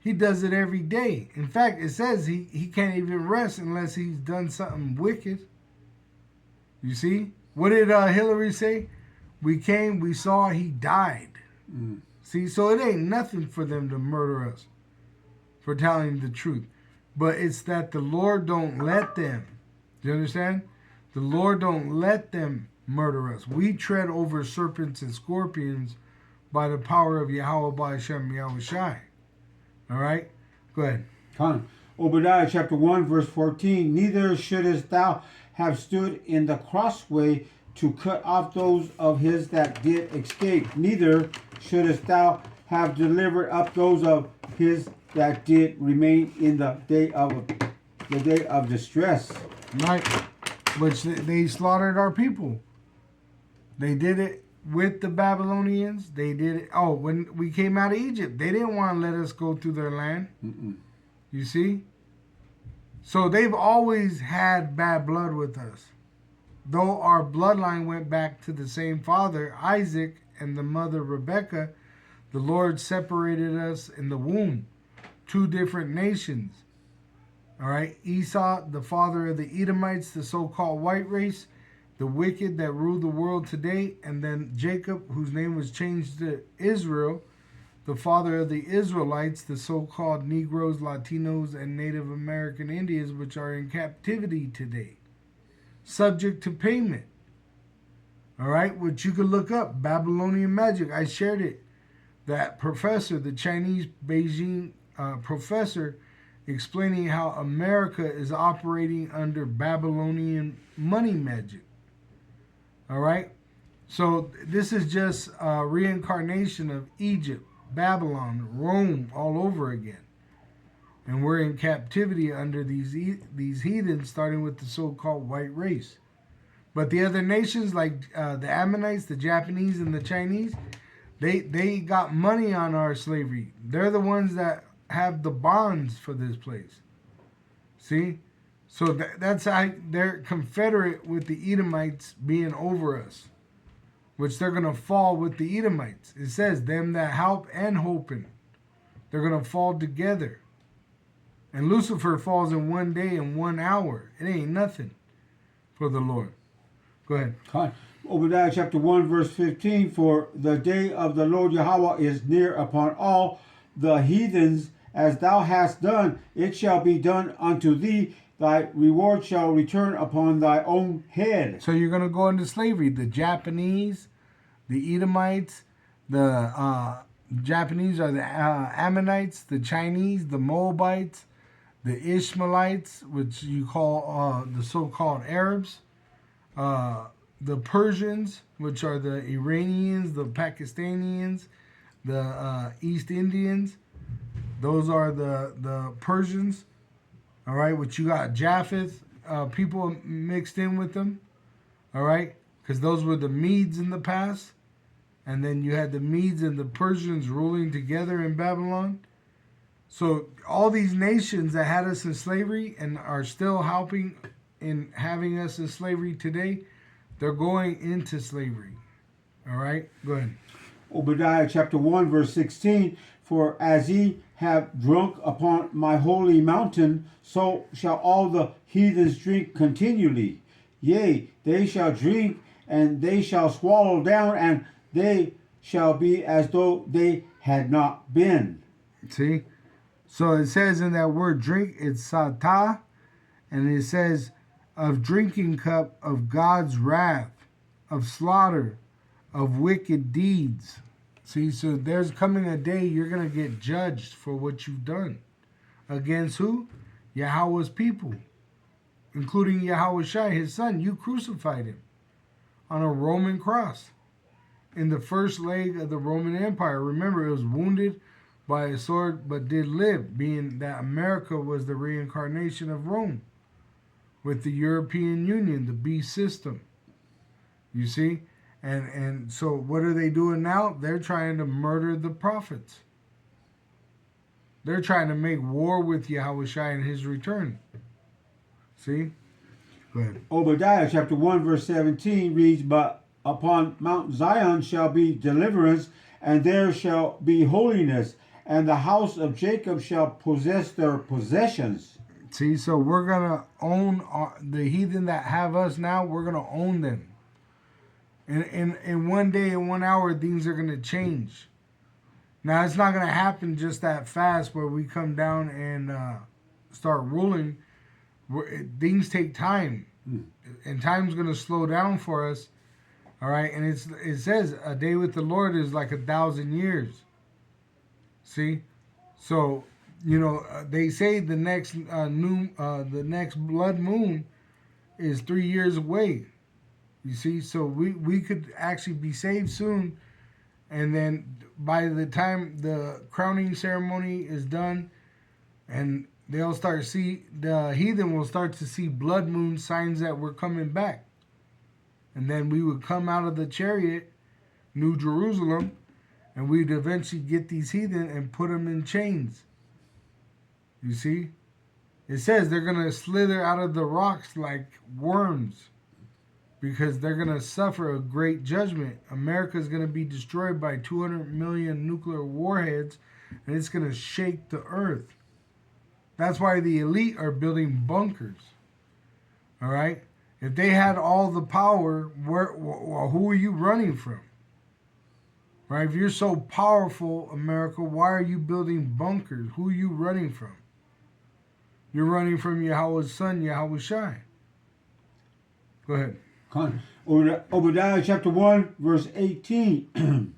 He does it every day. In fact, it says he can't even rest unless he's done something wicked. You see? What did Hillary say? We came, we saw, he died. See, so it ain't nothing for them to murder us for telling the truth. But it's that the Lord don't let them. Do you understand? The Lord don't let them murder us. We tread over serpents and scorpions by the power of Yahweh Ba'ashem Yahushai. All right? Go ahead. Con. Obadiah chapter 1 verse 14. Neither shouldest thou have stood in the crossway to cut off those of his that did escape. Neither shouldest thou have delivered up those of his that did remain in the day of distress. Right? Which they slaughtered our people. They did it with the Babylonians. They did it. Oh, when we came out of Egypt, they didn't want to let us go through their land. You see? So they've always had bad blood with us. Though our bloodline went back to the same father, Isaac, and the mother, Rebekah, the Lord separated us in the womb. 2 different nations. All right? Esau, the father of the Edomites, the so-called white race, the wicked that rule the world today, and then Jacob, whose name was changed to Israel, the father of the Israelites, the so-called Negroes, Latinos, and Native American Indians, which are in captivity today, subject to payment. All right, which you can look up, Babylonian Magic. I shared it. That professor, the Chinese Beijing professor, explaining how America is operating under Babylonian money magic. All right, so this is just a reincarnation of Egypt, Babylon, Rome all over again. And we're in captivity under these heathens, starting with the so-called white race. But the other nations, like the Ammonites, the Japanese, and the Chinese, they got money on our slavery. They're the ones that have the bonds for this place. See? So that's how they're confederate with the Edomites being over us, which they're going to fall with the Edomites. It says, them that help and hoping. They're going to fall together. And Lucifer falls in 1 day and 1 hour. It ain't nothing for the Lord. Go ahead. Obadiah chapter 1 verse 15. For the day of the Lord Yahweh is near upon all the heathens, as thou hast done, it shall be done unto thee. Thy reward shall return upon thy own head. So you're going to go into slavery. The Japanese, the Edomites, the Japanese are the Ammonites, the Chinese, the Moabites, the Ishmaelites, which you call the so-called Arabs, the Persians, which are the Iranians, the Pakistanians, the East Indians. Those are the Persians. All right, which you got Japheth, people mixed in with them. All right, because those were the Medes in the past. And then you had the Medes and the Persians ruling together in Babylon. So all these nations that had us in slavery and are still helping in having us in slavery today, they're going into slavery. All right, go ahead. Obadiah chapter 1 verse 16. For as ye have drunk upon my holy mountain, so shall all the heathens drink continually. Yea, they shall drink, and they shall swallow down, and they shall be as though they had not been. See? So it says in that word drink, it's satah, and it says of drinking cup of God's wrath, of slaughter, of wicked deeds. See, so there's coming a day you're going to get judged for what you've done. Against who? Yahweh's people, including Yahushai, his son. You crucified him on a Roman cross in the first leg of the Roman Empire. Remember, it was wounded by a sword but did live, being that America was the reincarnation of Rome with the European Union, the beast system. You see? And so what are they doing now? They're trying to murder the prophets. They're trying to make war with Yahushai in his return. See? Go ahead. Obadiah chapter 1 verse 17 reads, But upon Mount Zion shall be deliverance, and there shall be holiness, and the house of Jacob shall possess their possessions. See, so we're gonna own the heathen that have us now. We're gonna own them. And in one day, in 1 hour, things are gonna change. Now it's not gonna happen just that fast, where we come down and start ruling. Things take time, and time's gonna slow down for us. All right, and it says a day with the Lord is like 1,000 years. See, so they say the next the next blood moon is 3 years away. You see, so we could actually be saved soon, and then by the time the crowning ceremony is done, and they'll start the heathen will start to see blood moon signs that we're coming back. And then we would come out of the chariot, New Jerusalem, and we'd eventually get these heathen and put them in chains. You see? It says they're going to slither out of the rocks like worms because they're going to suffer a great judgment. America's going to be destroyed by 200 million nuclear warheads, and it's going to shake the earth. That's why the elite are building bunkers. All right? If they had all the power, who are you running from? Right? If you're so powerful, America, why are you building bunkers? Who are you running from? You're running from Yahweh's son, Yahweh Shai. Go ahead. Obadiah chapter 1, verse 18.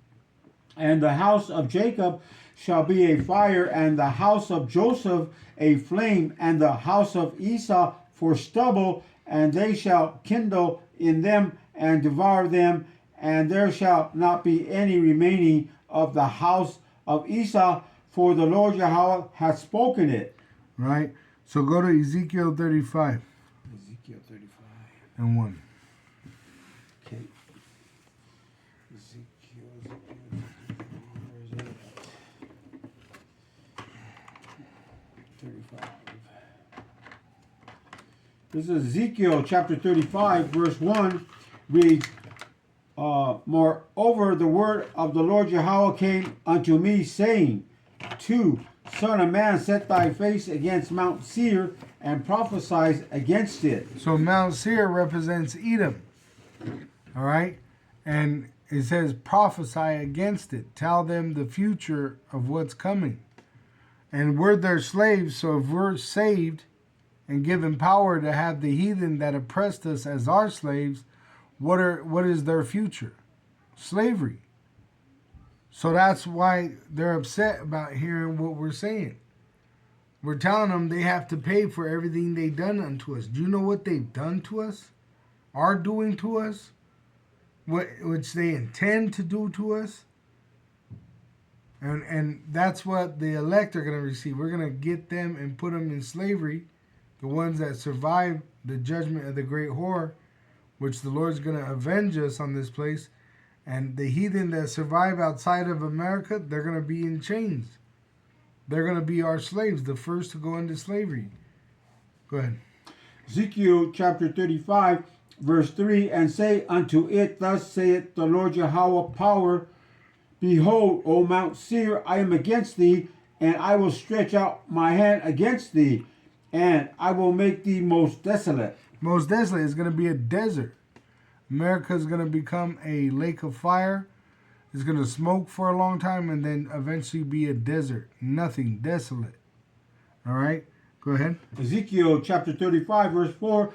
And the house of Jacob shall be a fire, and the house of Joseph a flame, and the house of Esau for stubble, and they shall kindle in them and devour them, and there shall not be any remaining of the house of Esau, for the Lord Yahweh hath spoken it. Right? So go to Ezekiel 35. Ezekiel 35. And 1. Okay. Ezekiel. Where is it? 35. This is Ezekiel chapter 35, verse 1 reads, Moreover, the word of the Lord Yahweh came unto me, saying, 2. Son of man, set thy face against Mount Seir, and prophesy against it. So Mount Seir represents Edom. All right? And it says prophesy against it. Tell them the future of what's coming. And we're their slaves, so if we're saved and given power to have the heathen that oppressed us as our slaves, what is their future? Slavery. So that's why they're upset about hearing what we're saying. We're telling them they have to pay for everything they've done unto us. Do you know what they've done to us? Are doing to us? Which they intend to do to us? And that's what the elect are going to receive. We're going to get them and put them in slavery. The ones that survive the judgment of the great whore, which the Lord's going to avenge us on this place. And the heathen that survive outside of America, they're going to be in chains. They're going to be our slaves, the first to go into slavery. Go ahead. Ezekiel chapter 35, verse 3, and say unto it, Thus saith the Lord Yahweh power, Behold, O Mount Seir, I am against thee, and I will stretch out my hand against thee, and I will make thee most desolate. Most desolate is going to be a desert. America is going to become a lake of fire. It's going to smoke for a long time and then eventually be a desert. Nothing, desolate. All right, go ahead. Ezekiel chapter 35, verse 4,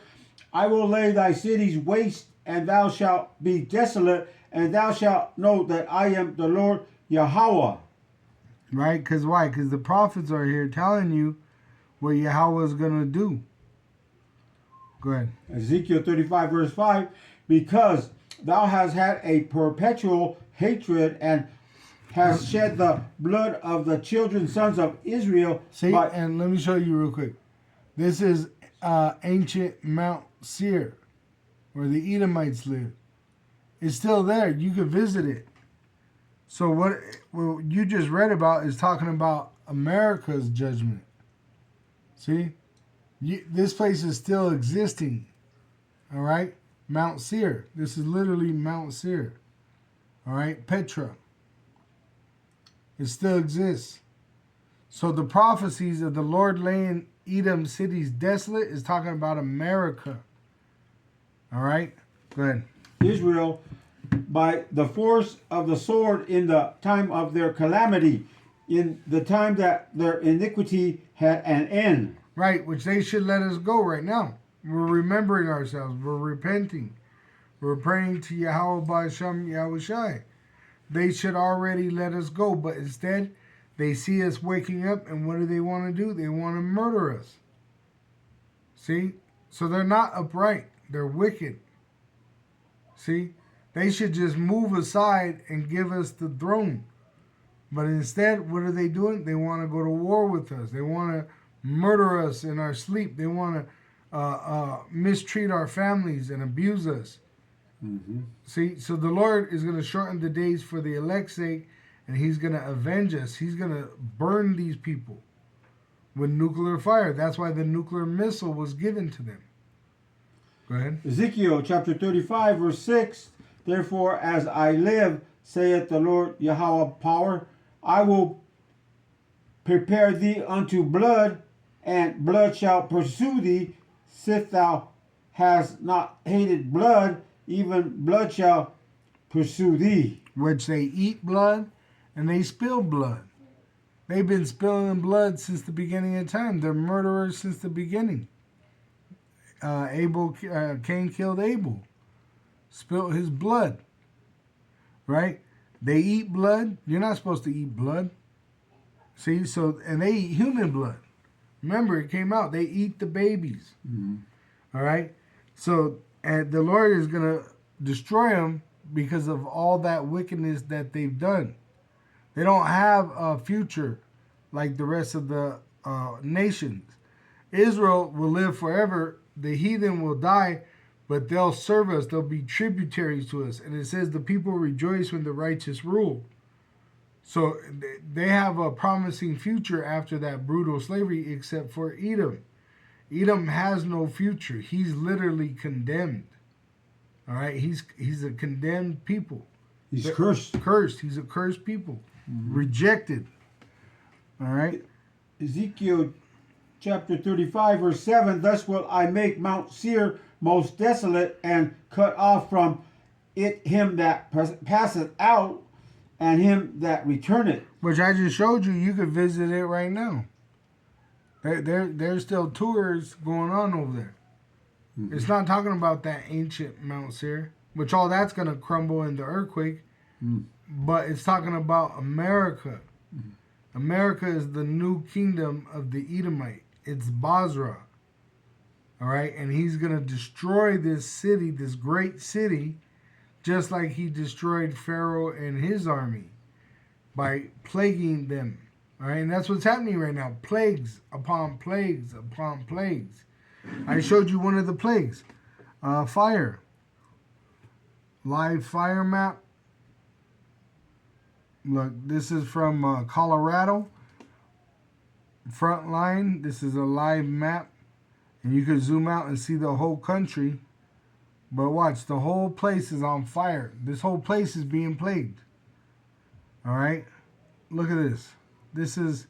I will lay thy cities waste, and thou shalt be desolate, and thou shalt know that I am the Lord Yahweh. Right, because why? Because the prophets are here telling you what Yahweh is going to do. Go ahead. Ezekiel 35, verse 5, because thou hast had a perpetual hatred and hast shed the blood of the children, sons of Israel. See, and let me show you real quick. This is ancient Mount Seir, where the Edomites live. It's still there. You could visit it. So what you just read about is talking about America's judgment. See? This place is still existing. All right? Mount Seir. This is literally Mount Seir. All right? Petra. It still exists. So the prophecies of the Lord laying Edom cities desolate is talking about America. All right? Go ahead. Israel by the force of the sword in the time of their calamity, in the time that their iniquity had an end. Right, which they should let us go right now. We're remembering ourselves. We're repenting. We're praying to Yahweh Ba'Shem Yahushai. They should already let us go, but instead, they see us waking up, and what do they want to do? They want to murder us. See? So they're not upright. They're wicked. See? They should just move aside and give us the throne. But instead, what are they doing? They want to go to war with us. They want to murder us in our sleep. They want to mistreat our families and abuse us. Mm-hmm. See, so the Lord is going to shorten the days for the elect's sake, and He's going to avenge us. He's going to burn these people with nuclear fire. That's why the nuclear missile was given to them. Go ahead. Ezekiel chapter 35, verse 6. Therefore, as I live, saith the Lord Yahweh power, I will prepare thee unto blood, and blood shall pursue thee, sith thou hast not hated blood, even blood shall pursue thee. Which they eat blood and they spill blood. They've been spilling blood since the beginning of time. They're murderers since the beginning. Cain killed Abel, spilled his blood. Right? They eat blood. You're not supposed to eat blood. See, so, and they eat human blood. Remember, it came out. They eat the babies. Mm-hmm. All right? So, and the Lord is going to destroy them because of all that wickedness that they've done. They don't have a future like the rest of the nations. Israel will live forever. The heathen will die, but they'll serve us. They'll be tributaries to us. And it says the people rejoice when the righteous rule. So they have a promising future after that brutal slavery, except for Edom. Edom has no future. He's literally condemned. All right? He's a condemned people. He's cursed. Cursed. He's a cursed people. Mm-hmm. Rejected. All right? Ezekiel chapter 35, verse 7. Thus will I make Mount Seir most desolate, and cut off from it him that passeth out, and him that returneth. Which I just showed you. You could visit it right now. There's still tours going on over there. Mm-hmm. It's not talking about that ancient Mount Seir, which all that's going to crumble in the earthquake. Mm-hmm. But it's talking about America. Mm-hmm. America is the new kingdom of the Edomite. It's Basra. All right? And he's going to destroy this city, this great city, just like he destroyed Pharaoh and his army by plaguing them. All right? And that's what's happening right now. Plagues upon plagues upon plagues. I showed you one of the plagues. Fire. Live fire map. Look, this is from Colorado. Front line. This is a live map. And you can zoom out and see the whole country. But watch, the whole place is on fire. This whole place is being plagued. All right? Look at this. This is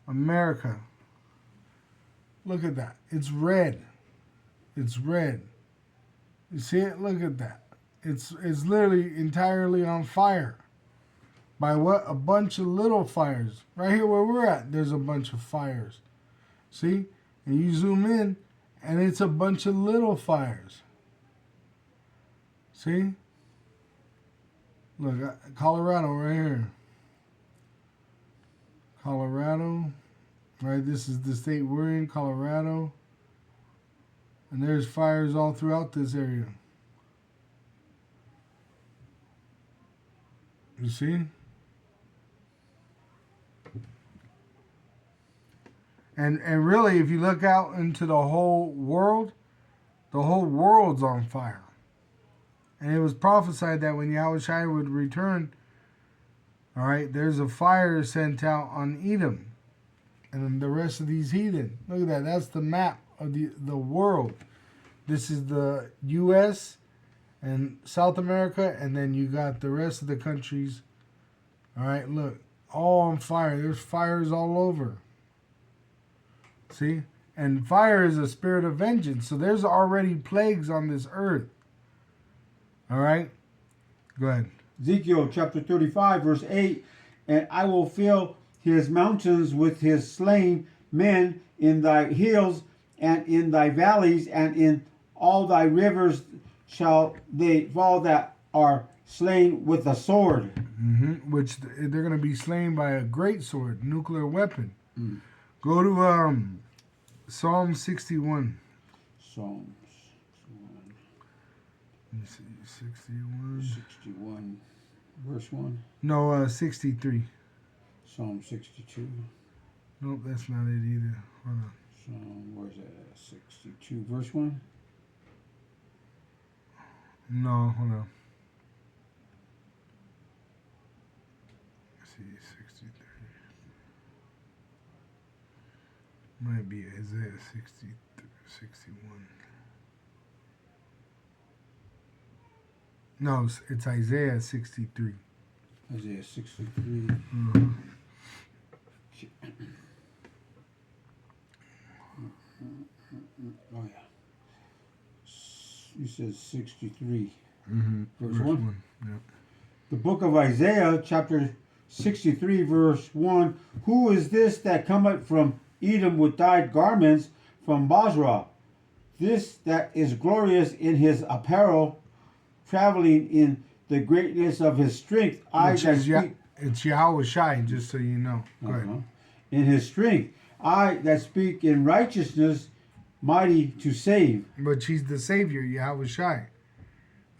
America. Look at that. It's red. It's red. You see it? Look at that. It's literally entirely on fire. By what? A bunch of little fires. Right here where we're at, there's a bunch of fires. See? And you zoom in, and it's a bunch of little fires. See? Look, Colorado right here. Colorado. Right, this is the state we're in, Colorado. And there's fires all throughout this area. You see? And really, if you look out into the whole world's on fire. And it was prophesied that when Yahushua would return, all right, there's a fire sent out on Edom and the rest of these heathen. Look at that. That's the map of the world. This is the U.S. and South America, and then you got the rest of the countries. All right, look. all on fire. There's fires all over. See? And fire is a spirit of vengeance. So there's already plagues on this earth. All right? Go ahead. Ezekiel chapter 35, verse 8. And I will fill his mountains with his slain men in thy hills and in thy valleys, and in all thy rivers shall they fall that are slain with the sword. Which they're going to be slain by a great sword, nuclear weapon. Go to Psalm 61. Psalms Let me see, 61. 61, verse 1. No, 63. Psalm 62. Nope, that's not it either. Hold on. Psalm, where's that? 62, verse 1. No, hold on. Let's see, 63. Might be Isaiah 60, 61. No, it's Isaiah 63. Isaiah 63. Oh, yeah. You said 63. Verse 1. Yep. The book of Isaiah, chapter 63, verse 1. Who is this that cometh from Edom with dyed garments from Basra? This that is glorious in his apparel, traveling in the greatness of his strength. It's Yahweh Shai, just so you know. Go ahead. In his strength. I that speak in righteousness, mighty to save. But he's the Savior, Yahweh Shai.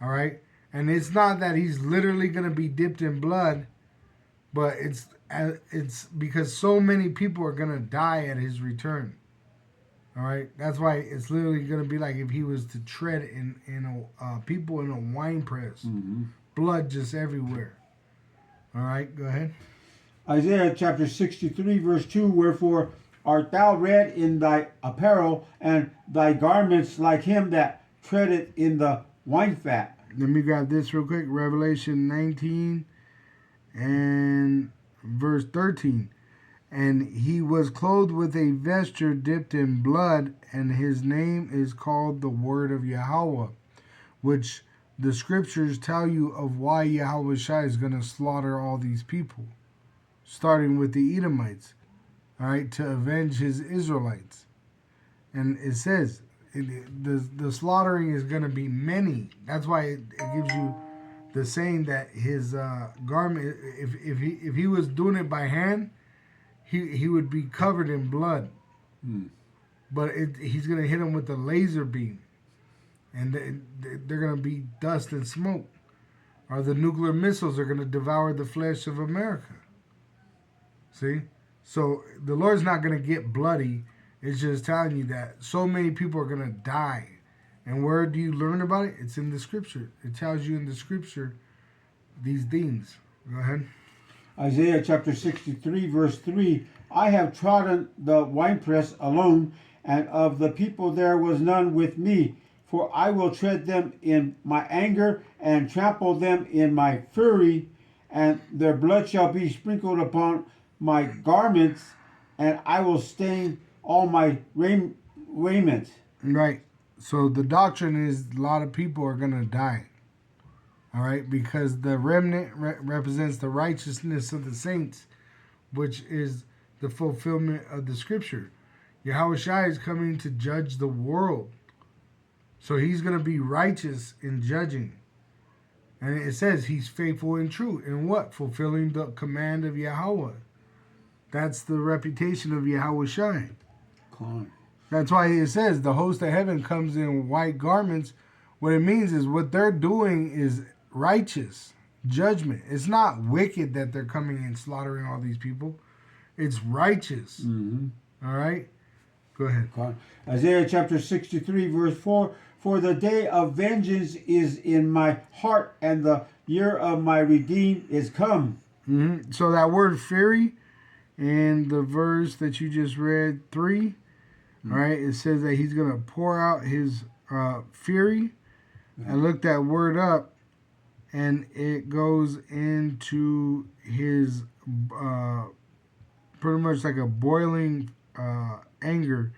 All right? And it's not that he's literally going to be dipped in blood, but it's because so many people are going to die at his return. All right? That's why it's literally going to be like if he was to tread in people in a wine press. Blood just everywhere. All right? Go ahead. Isaiah chapter 63, verse 2. Wherefore art thou red in thy apparel, and thy garments like him that treadeth in the wine fat. Let me grab this real quick. Revelation 19 and verse 13. And he was clothed with a vesture dipped in blood, and his name is called the Word of Yahweh, which the scriptures tell you of why Yahweh Shai is going to slaughter all these people, starting with the Edomites, all right, to avenge his Israelites. And it says the slaughtering is going to be many. That's why it gives you the saying that his garment, if he was doing it by hand, he would be covered in blood. But he's going to hit him with a laser beam, and they're going to be dust and smoke. Or the nuclear missiles are going to devour the flesh of America. See? So the Lord's not going to get bloody. It's just telling you that so many people are going to die. And where do you learn about it? It's in the scripture. It tells you in the scripture these things. Go ahead. Isaiah chapter 63, verse 3. I have trodden the winepress alone, and of the people there was none with me. For I will tread them in my anger, and trample them in my fury, and their blood shall be sprinkled upon my garments, and I will stain all my raiment. Right. So the doctrine is a lot of people are going to die. All right. Because the remnant represents the righteousness of the saints, which is the fulfillment of the scripture. Yahweh Shai is coming to judge the world. So he's going to be righteous in judging. And it says he's faithful and true. In what? Fulfilling the command of Yahweh. That's the reputation of Yahweh Shai. That's why it says the host of heaven comes in white garments. What it means is what they're doing is righteous judgment. It's not wicked that they're coming and slaughtering all these people. It's righteous. All right? Go ahead. Isaiah chapter 63, verse 4. For the day of vengeance is in my heart, and the year of my redeem is come. So that word fury in the verse that you just read, 3, all right, it says that he's going to pour out his fury. I looked that word up, and it goes into his pretty much like a boiling anger.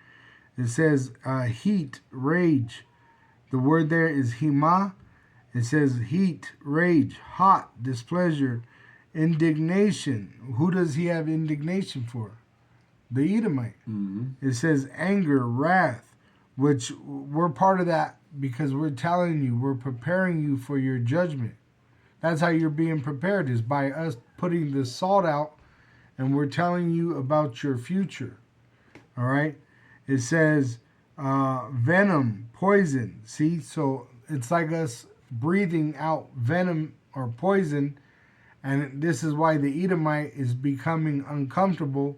It says heat, rage. The word there is hima. It says heat, rage, hot, displeasure, indignation. Who does he have indignation for? The Edomite. It says anger, wrath, which we're part of that because we're telling you, we're preparing you for your judgment. That's how you're being prepared, is by us putting the salt out, and we're telling you about your future. All right? It says venom, poison. See? So it's like us breathing out venom or poison, and this is why the Edomite is becoming uncomfortable,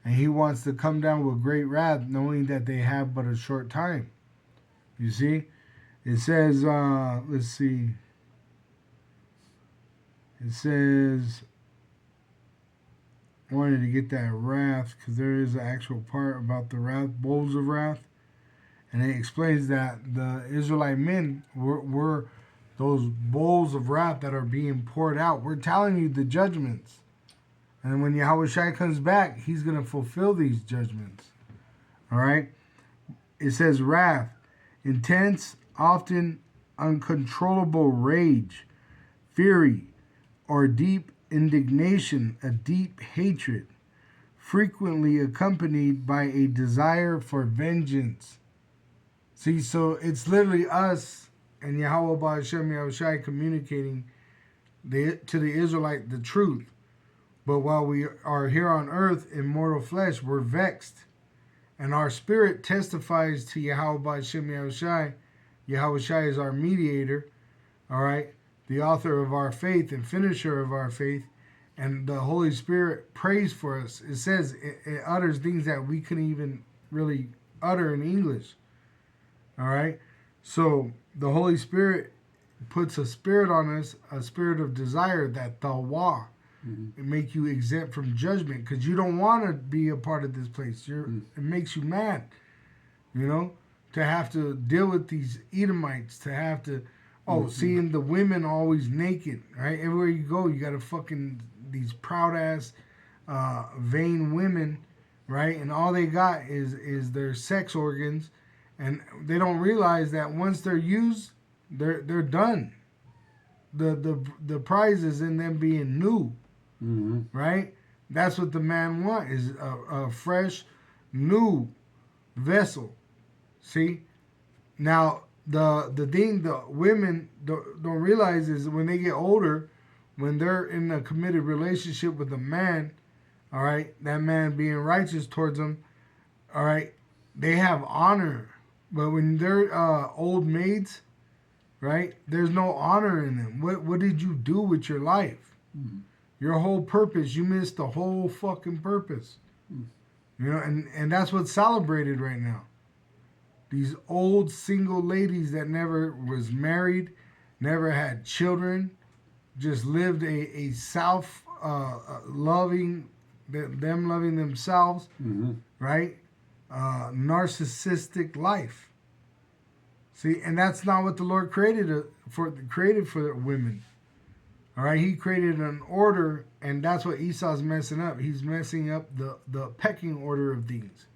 and he wants to come down with great wrath, knowing that they have but a short time. You see? It says, let's see. It says, I wanted to get that wrath, because there is an actual part about the wrath, bowls of wrath. And it explains that the Israelite men were those bowls of wrath that are being poured out. We're telling you the judgments. And when Yahweh Shai comes back, he's going to fulfill these judgments. All right? It says wrath, intense, often uncontrollable rage, fury, or deep indignation, a deep hatred, frequently accompanied by a desire for vengeance. See, so it's literally us and Yahweh Ba'ashem Yahushai communicating to the Israelite the truth. But while we are here on earth in mortal flesh, we're vexed. And our spirit testifies to Yahweh Ba'ashem Yahushai. Yahushai is our mediator, all right, the author of our faith and finisher of our faith. And the Holy Spirit prays for us. It says it utters things that we couldn't even really utter in English. All right? So the Holy Spirit puts a spirit on us, a spirit of desire, that tawah, it make you exempt from judgment, because you don't want to be a part of this place. It makes you mad, you know, to have to deal with these Edomites, to have to, seeing the women always naked, right? Everywhere you go, you got to fucking, these proud ass, vain women, right? And all they got is their sex organs, and they don't realize that once they're used, they're done. The prize is in them being new. Right? That's what the man wants, is a fresh, new vessel. See? Now, the thing the women don't realize is when they get older, when they're in a committed relationship with a man, all right, that man being righteous towards them, all right, they have honor. But when they're old maids, right, there's no honor in them. What did you do with your life? Your whole purpose, you missed the whole fucking purpose. You know, and that's what's celebrated right now. These old single ladies that never was married, never had children, just lived a self loving, them loving themselves, right? Narcissistic life. See, and that's not what the Lord created for women. All right, he created an order, and that's what Esau's messing up. He's messing up the pecking order of things.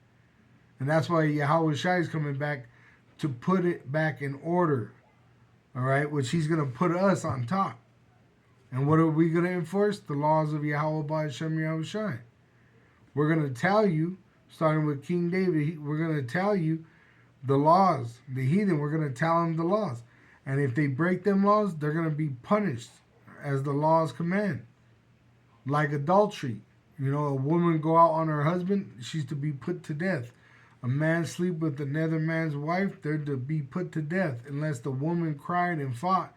And that's why Yahweh Shai is coming back to put it back in order. All right, which he's going to put us on top. And what are we going to enforce? The laws of Yahweh Ba'ashem Yahweh Shai. We're going to tell you, starting with King David, we're going to tell you the laws. The heathen, we're going to tell them the laws. And if they break them laws, they're going to be punished as the laws command. Like adultery. You know, a woman go out on her husband, she's to be put to death. A man sleep with another man's wife, they're to be put to death. Unless the woman cried and fought,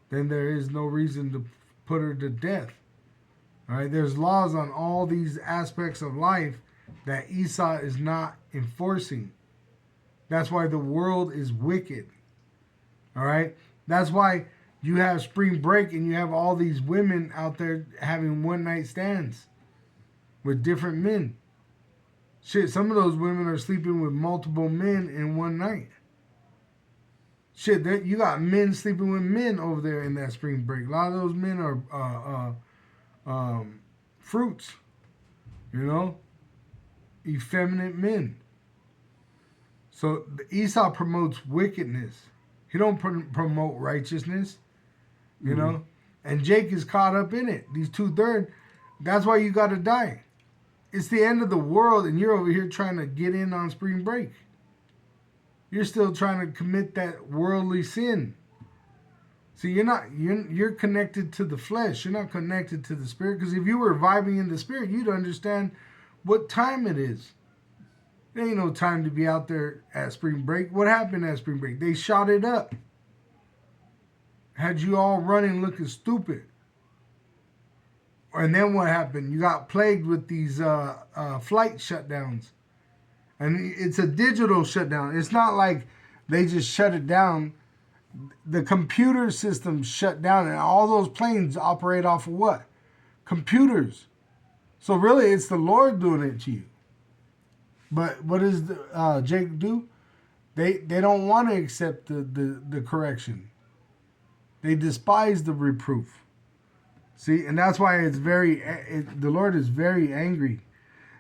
then there is no reason to put her to death. All right, there's laws on all these aspects of life that Esau is not enforcing. That's why the world is wicked. All right, that's why you have spring break and you have all these women out there having one night stands with different men. Shit, some of those women are sleeping with multiple men in one night. Shit, you got men sleeping with men over there in that spring break. A lot of those men are fruits, you know, effeminate men. So Esau promotes wickedness. He don't promote righteousness, you know. And Jake is caught up in it. These 2/3. That's why you got to die. It's the end of the world, and you're over here trying to get in on spring break. You're still trying to commit that worldly sin. See, you're connected to the flesh. You're not connected to the spirit. Because if you were vibing in the spirit, you'd understand what time it is. There ain't no time to be out there at spring break. What happened at spring break? They shot it up. Had you all running looking stupid. And then what happened? You got plagued with these flight shutdowns. And it's a digital shutdown. It's not like they just shut it down. The computer system shut down, and all those planes operate off of what? Computers. So really, it's the Lord doing it to you. But what does Jake do? They don't want to accept the correction. They despise the reproof. See, and that's why the Lord is very angry.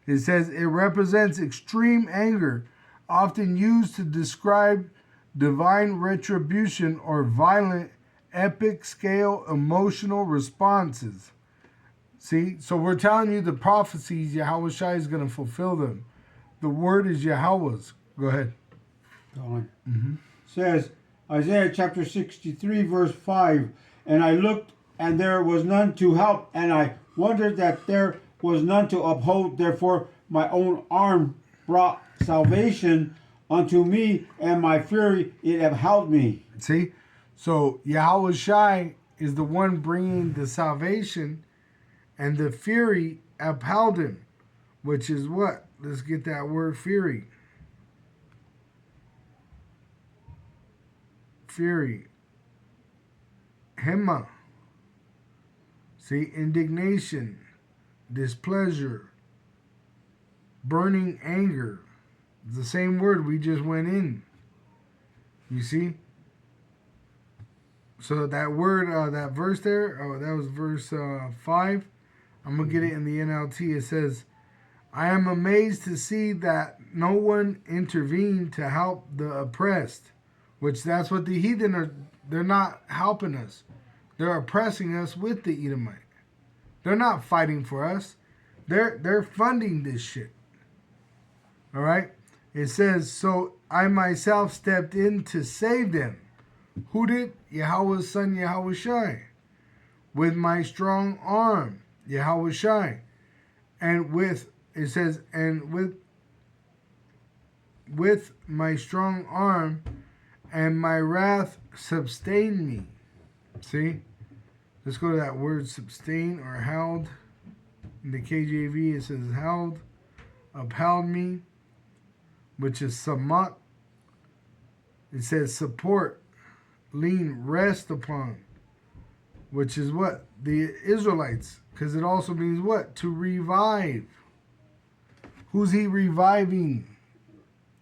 It says it represents extreme anger, often used to describe divine retribution or violent, epic scale emotional responses. See, so we're telling you the prophecies, Yahweh Shai is going to fulfill them. The word is Yahweh's. Go ahead. Go on. Says Isaiah chapter 63, verse 5, and I looked, and there was none to help, and I wondered that there was none to uphold. Therefore, my own arm brought salvation unto me, and my fury it upheld me. See? So Yahweh Shai is the one bringing the salvation, and the fury upheld him, which is what? Let's get that word fury. Fury. Hema. See, indignation, displeasure, burning anger. The same word we just went in. You see? So that word, that verse there, that was verse 5. I'm going to get it in the NLT. It says, I am amazed to see that no one intervened to help the oppressed, which that's what the heathen are. They're not helping us. They're oppressing us with the Edomite. They're not fighting for us. They're funding this shit. All right? It says, so I myself stepped in to save them. Who did? Yahweh's son, Yahweh Shai. With my strong arm, Yahweh Shai. And with, it says, and with my strong arm and my wrath sustained me. See? Let's go to that word sustain or held. In the KJV it says held, upheld me, which is samat. It says support, lean, rest upon, which is what? The Israelites. Because it also means what? To revive. Who's he reviving?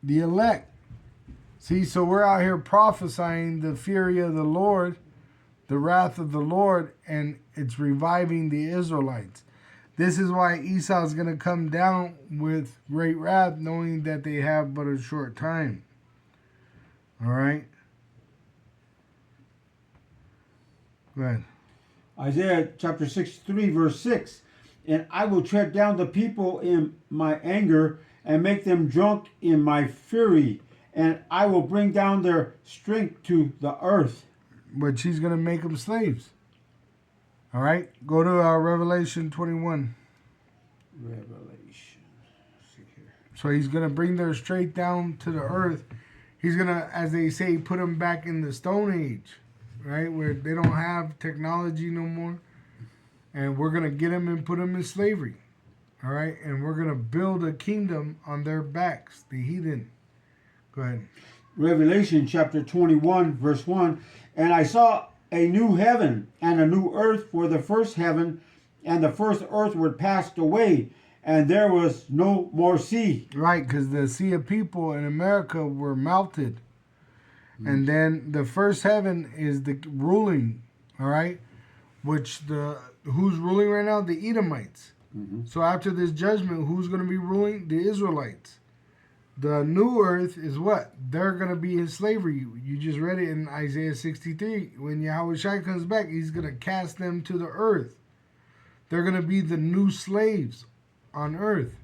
The elect. See, so we're out here prophesying the fury of the Lord, the wrath of the Lord, and it's reviving the Israelites. This is why Esau is going to come down with great wrath, knowing that they have but a short time. All right? Go ahead. Isaiah chapter 63, verse 6. And I will tread down the people in my anger and make them drunk in my fury, and I will bring down their strength to the earth. But she's going to make them slaves. All right? Go to Revelation 21. Revelation. Let's see here. So he's going to bring them straight down to the earth. He's going to, as they say, put them back in the Stone Age, right? Where they don't have technology no more. And we're going to get them and put them in slavery. All right? And we're going to build a kingdom on their backs, the heathen. Go ahead. Revelation chapter 21, verse 1. And I saw a new heaven and a new earth, for the first heaven and the first earth were passed away, and there was no more sea. Right, because the sea of people in America were melted. And then the first heaven is the ruling, all right? Which who's ruling right now? The Edomites. So after this judgment, who's going to be ruling? The Israelites. The new earth is what? They're going to be in slavery. You just read it in Isaiah 63. When Yahweh Shai comes back, he's going to cast them to the earth. They're going to be the new slaves on earth.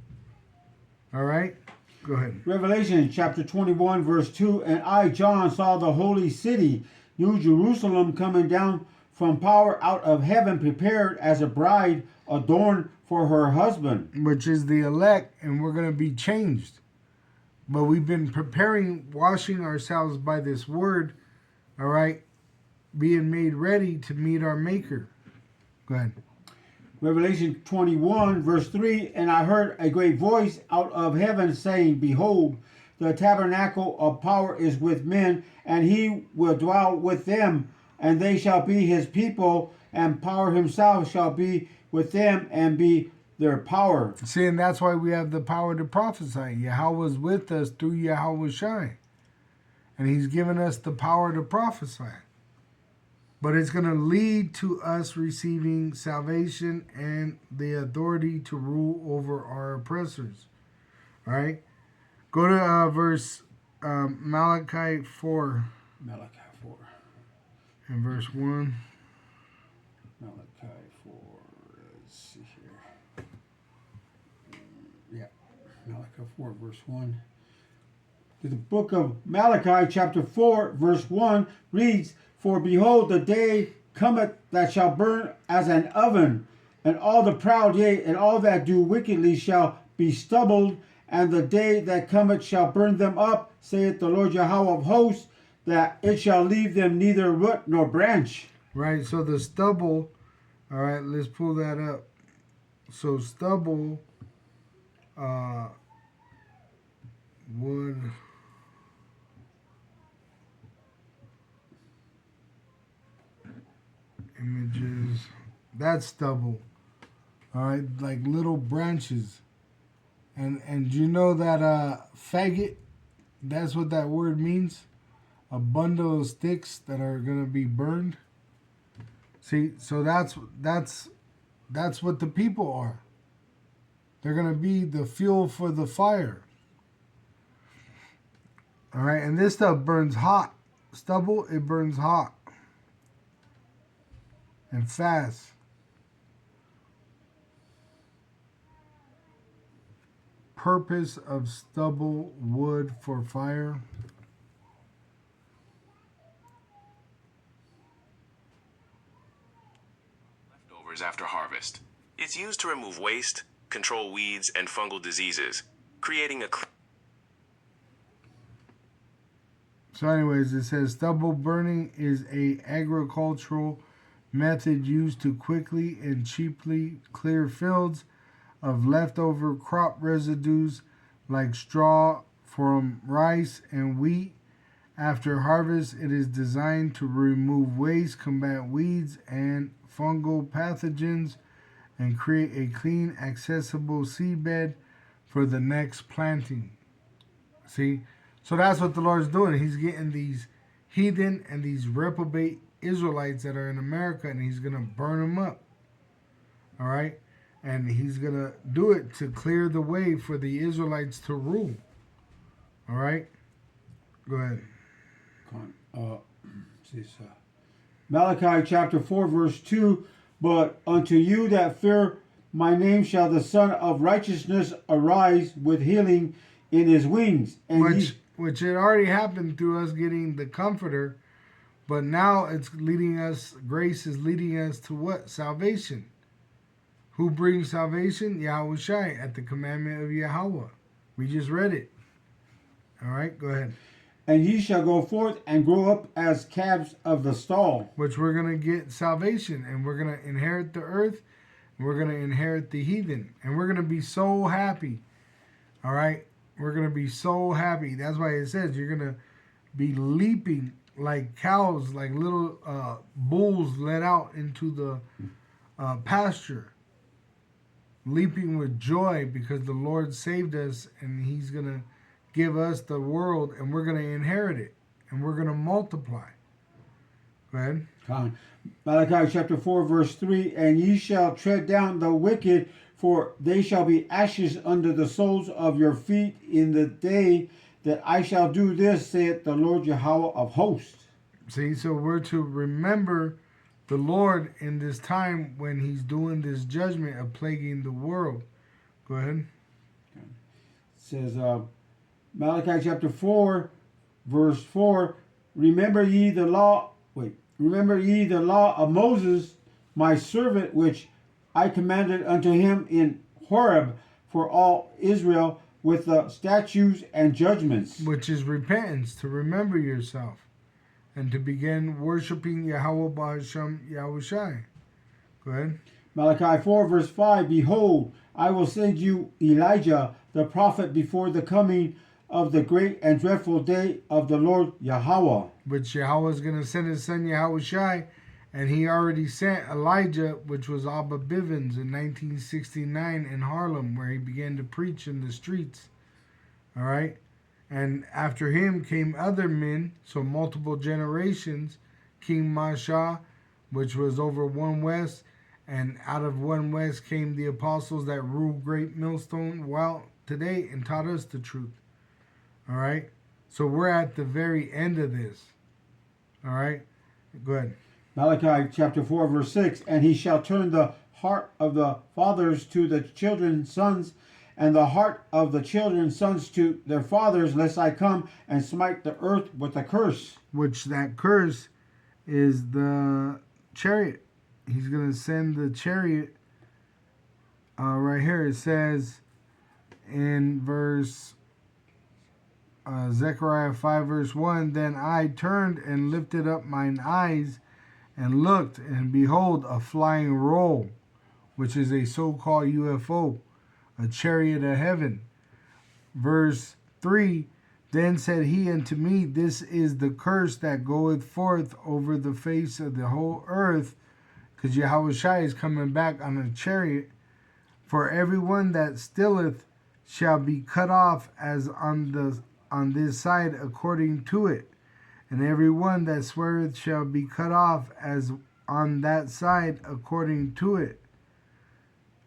All right? Go ahead. Revelation chapter 21, verse 2. And I, John, saw the holy city, New Jerusalem, coming down from power out of heaven, prepared as a bride adorned for her husband. Which is the elect, and we're going to be changed. But we've been preparing, washing ourselves by this word, all right? Being made ready to meet our Maker. Go ahead. Revelation 21, verse 3. And I heard a great voice out of heaven saying, Behold, the tabernacle of power is with men, and he will dwell with them, and they shall be his people, and power himself shall be with them and be their power. See, and that's why we have the power to prophesy. Yahweh is with us through Yahweh Shai. And he's given us the power to prophesy. But it's going to lead to us receiving salvation and the authority to rule over our oppressors. All right? Go to verse Malachi 4. Malachi 4. In verse 1. Malachi 4. Let's see here. Yeah. Malachi 4, verse 1. The book of Malachi, chapter 4, verse 1 reads, For behold, the day cometh that shall burn as an oven, and all the proud, yea, and all that do wickedly shall be stubbled, and the day that cometh shall burn them up, saith the Lord Yahweh of hosts, that it shall leave them neither root nor branch. Right, so the stubble, all right, let's pull that up. So stubble would... Images, that's stubble, all right, like little branches. And you know that faggot, that's what that word means, a bundle of sticks that are gonna be burned. See, so that's what the people are. They're gonna be the fuel for the fire. All right, and this stuff burns hot. Stubble, it burns hot and fast. Purpose of stubble wood for fire. Leftovers after harvest. It's used to remove waste, control weeds and fungal diseases, creating a So anyways, it says stubble burning is a agricultural method used to quickly and cheaply clear fields of leftover crop residues like straw from rice and wheat. After harvest, it is designed to remove waste, combat weeds and fungal pathogens, and create a clean, accessible seedbed for the next planting. See? So that's what the Lord's doing. He's getting these heathen and these reprobate Israelites that are in America, and he's going to burn them up. All right? And he's going to do it to clear the way for the Israelites to rule. All right? Go ahead. Malachi chapter 4, verse 2, But unto you that fear my name shall the Son of Righteousness arise with healing in his wings. And which it already happened through us getting the Comforter, but now it's leading us, grace is leading us to what? Salvation. Who brings salvation? Yahweh Shai, at the commandment of Yahweh. We just read it. All right, go ahead. And ye shall go forth and grow up as calves of the stall. Which we're going to get salvation, and we're going to inherit the earth, and we're going to inherit the heathen, and we're going to be so happy. All right? We're going to be so happy. That's why it says you're going to be leaping like cows, like little bulls let out into the pasture. Leaping with joy because the Lord saved us, and he's going to give us the world, and we're going to inherit it. and we're going to multiply. Go ahead. Malachi chapter 4 verse 3, and ye shall tread down the wicked, for they shall be ashes under the soles of your feet in the day that I shall do this, saith the Lord Yahweh of hosts. See, so we're to remember the Lord in this time when he's doing this judgment of plaguing the world. Go ahead. It says, Malachi chapter 4 verse 4, remember ye the law of Moses, my servant, which I commanded unto him in Horeb for all Israel, with the statutes and judgments. Which is repentance, to remember yourself and to begin worshiping Yahweh Ba'ashem Yahushai. Go ahead. Malachi 4 verse 5, behold, I will send you Elijah the prophet before the coming of the great and dreadful day of the Lord Yahweh. Which Yahweh is going to send his son Yahushai, and he already sent Elijah, which was Abba Bivens in 1969 in Harlem, where he began to preach in the streets. All right? And after him came other men, so multiple generations. King Masha, which was over One West, and out of One West came the apostles that ruled Great Millstone well today and taught us the truth. All right? So we're at the very end of this. All right? Go ahead. Malachi chapter 4 verse 6, and he shall turn the heart of the fathers to the children's sons, and the heart of the children's sons to their fathers, lest I come and smite the earth with a curse. Which that curse is the chariot. He's going to send the chariot. Right here it says in verse Zechariah 5 verse 1, then I turned and lifted up mine eyes and looked, and behold, a flying roll, which is a so-called UFO, a chariot of heaven. Verse 3, then said he unto me, this is the curse that goeth forth over the face of the whole earth, because Yahushua is coming back on a chariot. For everyone that stealeth shall be cut off as on this side according to it. And every one that sweareth shall be cut off as on that side according to it.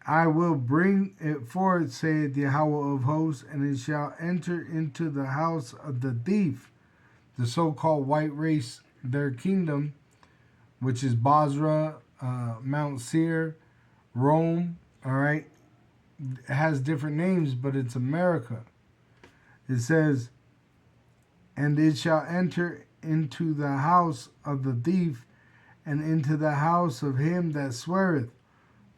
I will bring it forth, saith Yahweh of hosts, and it shall enter into the house of the thief, the so-called white race, their kingdom, which is Basra, Mount Seir, Rome, all right? It has different names, but it's America. It says, and it shall enter into the house of the thief, and into the house of him that sweareth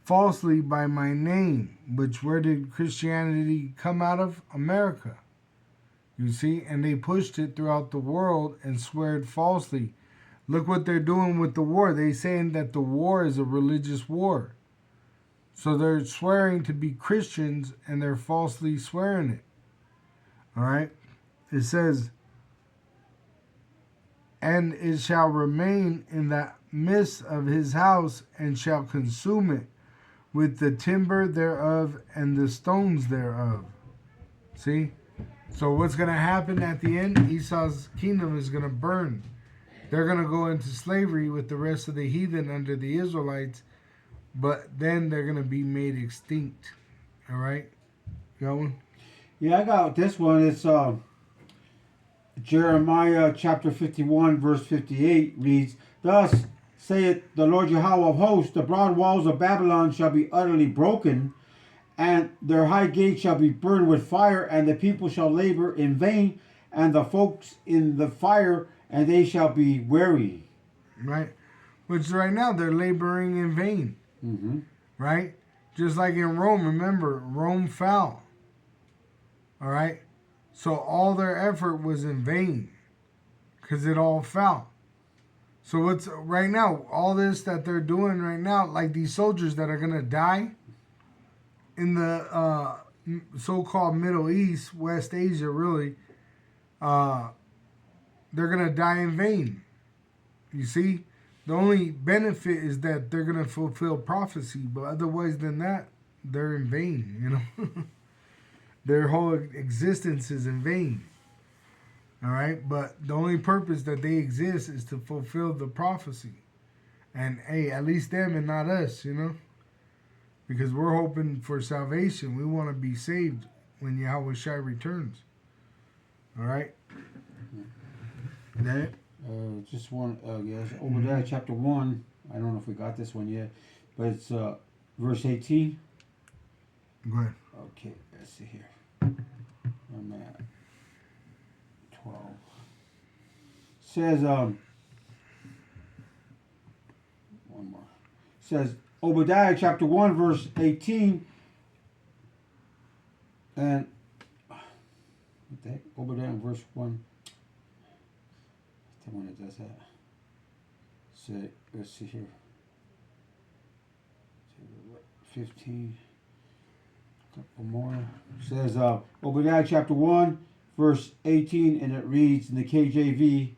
falsely by my name. Which, where did Christianity come out of? America. You see, and they pushed it throughout the world and sweared falsely. Look what they're doing with the war. They're saying that the war is a religious war. So they're swearing to be Christians, and they're falsely swearing it. All right? It says, and it shall remain in the midst of his house, and shall consume it with the timber thereof and the stones thereof. See? So what's going to happen at the end? Esau's kingdom is going to burn. They're going to go into slavery with the rest of the heathen under the Israelites, but then they're going to be made extinct. All right? Going? Yeah, I got this one. It's Jeremiah chapter 51 verse 58 reads, thus saith the Lord Yahweh of hosts, the broad walls of Babylon shall be utterly broken, and their high gates shall be burned with fire, and the people shall labor in vain, and the folks in the fire, and they shall be weary. Right? Which right now they're laboring in vain. Mm-hmm. Right? Just like in Rome, remember, Rome fell. All right? So all their effort was in vain because it all fell. So what's right now, all this that they're doing right now, like these soldiers that are going to die in the so-called Middle East, West Asia really, they're going to die in vain. You see? The only benefit is that they're going to fulfill prophecy, but otherwise than that, they're in vain, you know? Their whole existence is in vain. All right, but the only purpose that they exist is to fulfill the prophecy. And hey, at least them and not us, you know? Because we're hoping for salvation. We want to be saved when Yahweh Shai returns. All right? That Just one, yes, Obadiah chapter 1. I don't know if we got this one yet, but it's verse 18. Go ahead. Okay, let's see here. I'm at 12. Says, one more. Says, Obadiah chapter 1, verse 18. And, what the heck? Obadiah verse 1. The one that does that. Say, let's see here. 15. Couple more. Says Obadiah chapter 1, verse 18, and it reads in the KJV,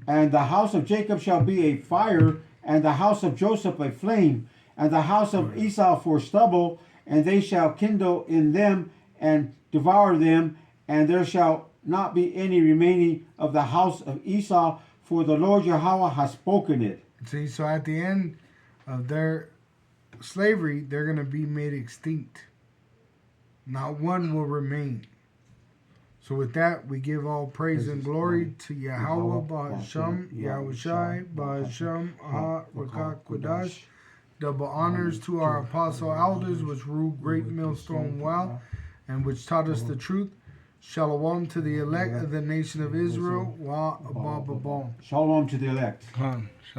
and the house of Jacob shall be a fire, and the house of Joseph a flame, and the house of Esau for stubble, and they shall kindle in them and devour them, and there shall not be any remaining of the house of Esau, for the Lord Yahweh has spoken it. See, so at the end of their slavery, they're going to be made extinct. Not one will remain. So with that, we give all praise and glory to Yahweh, Ba'asham, Yahweh Shai, Ba'asham, Aha, Rakak, Kodash. Double honors to our apostle elders, which ruled great millstone well, and which taught us the truth. Shalom to the elect of the nation of Israel. Wa Abba Babam. Shalom to the elect.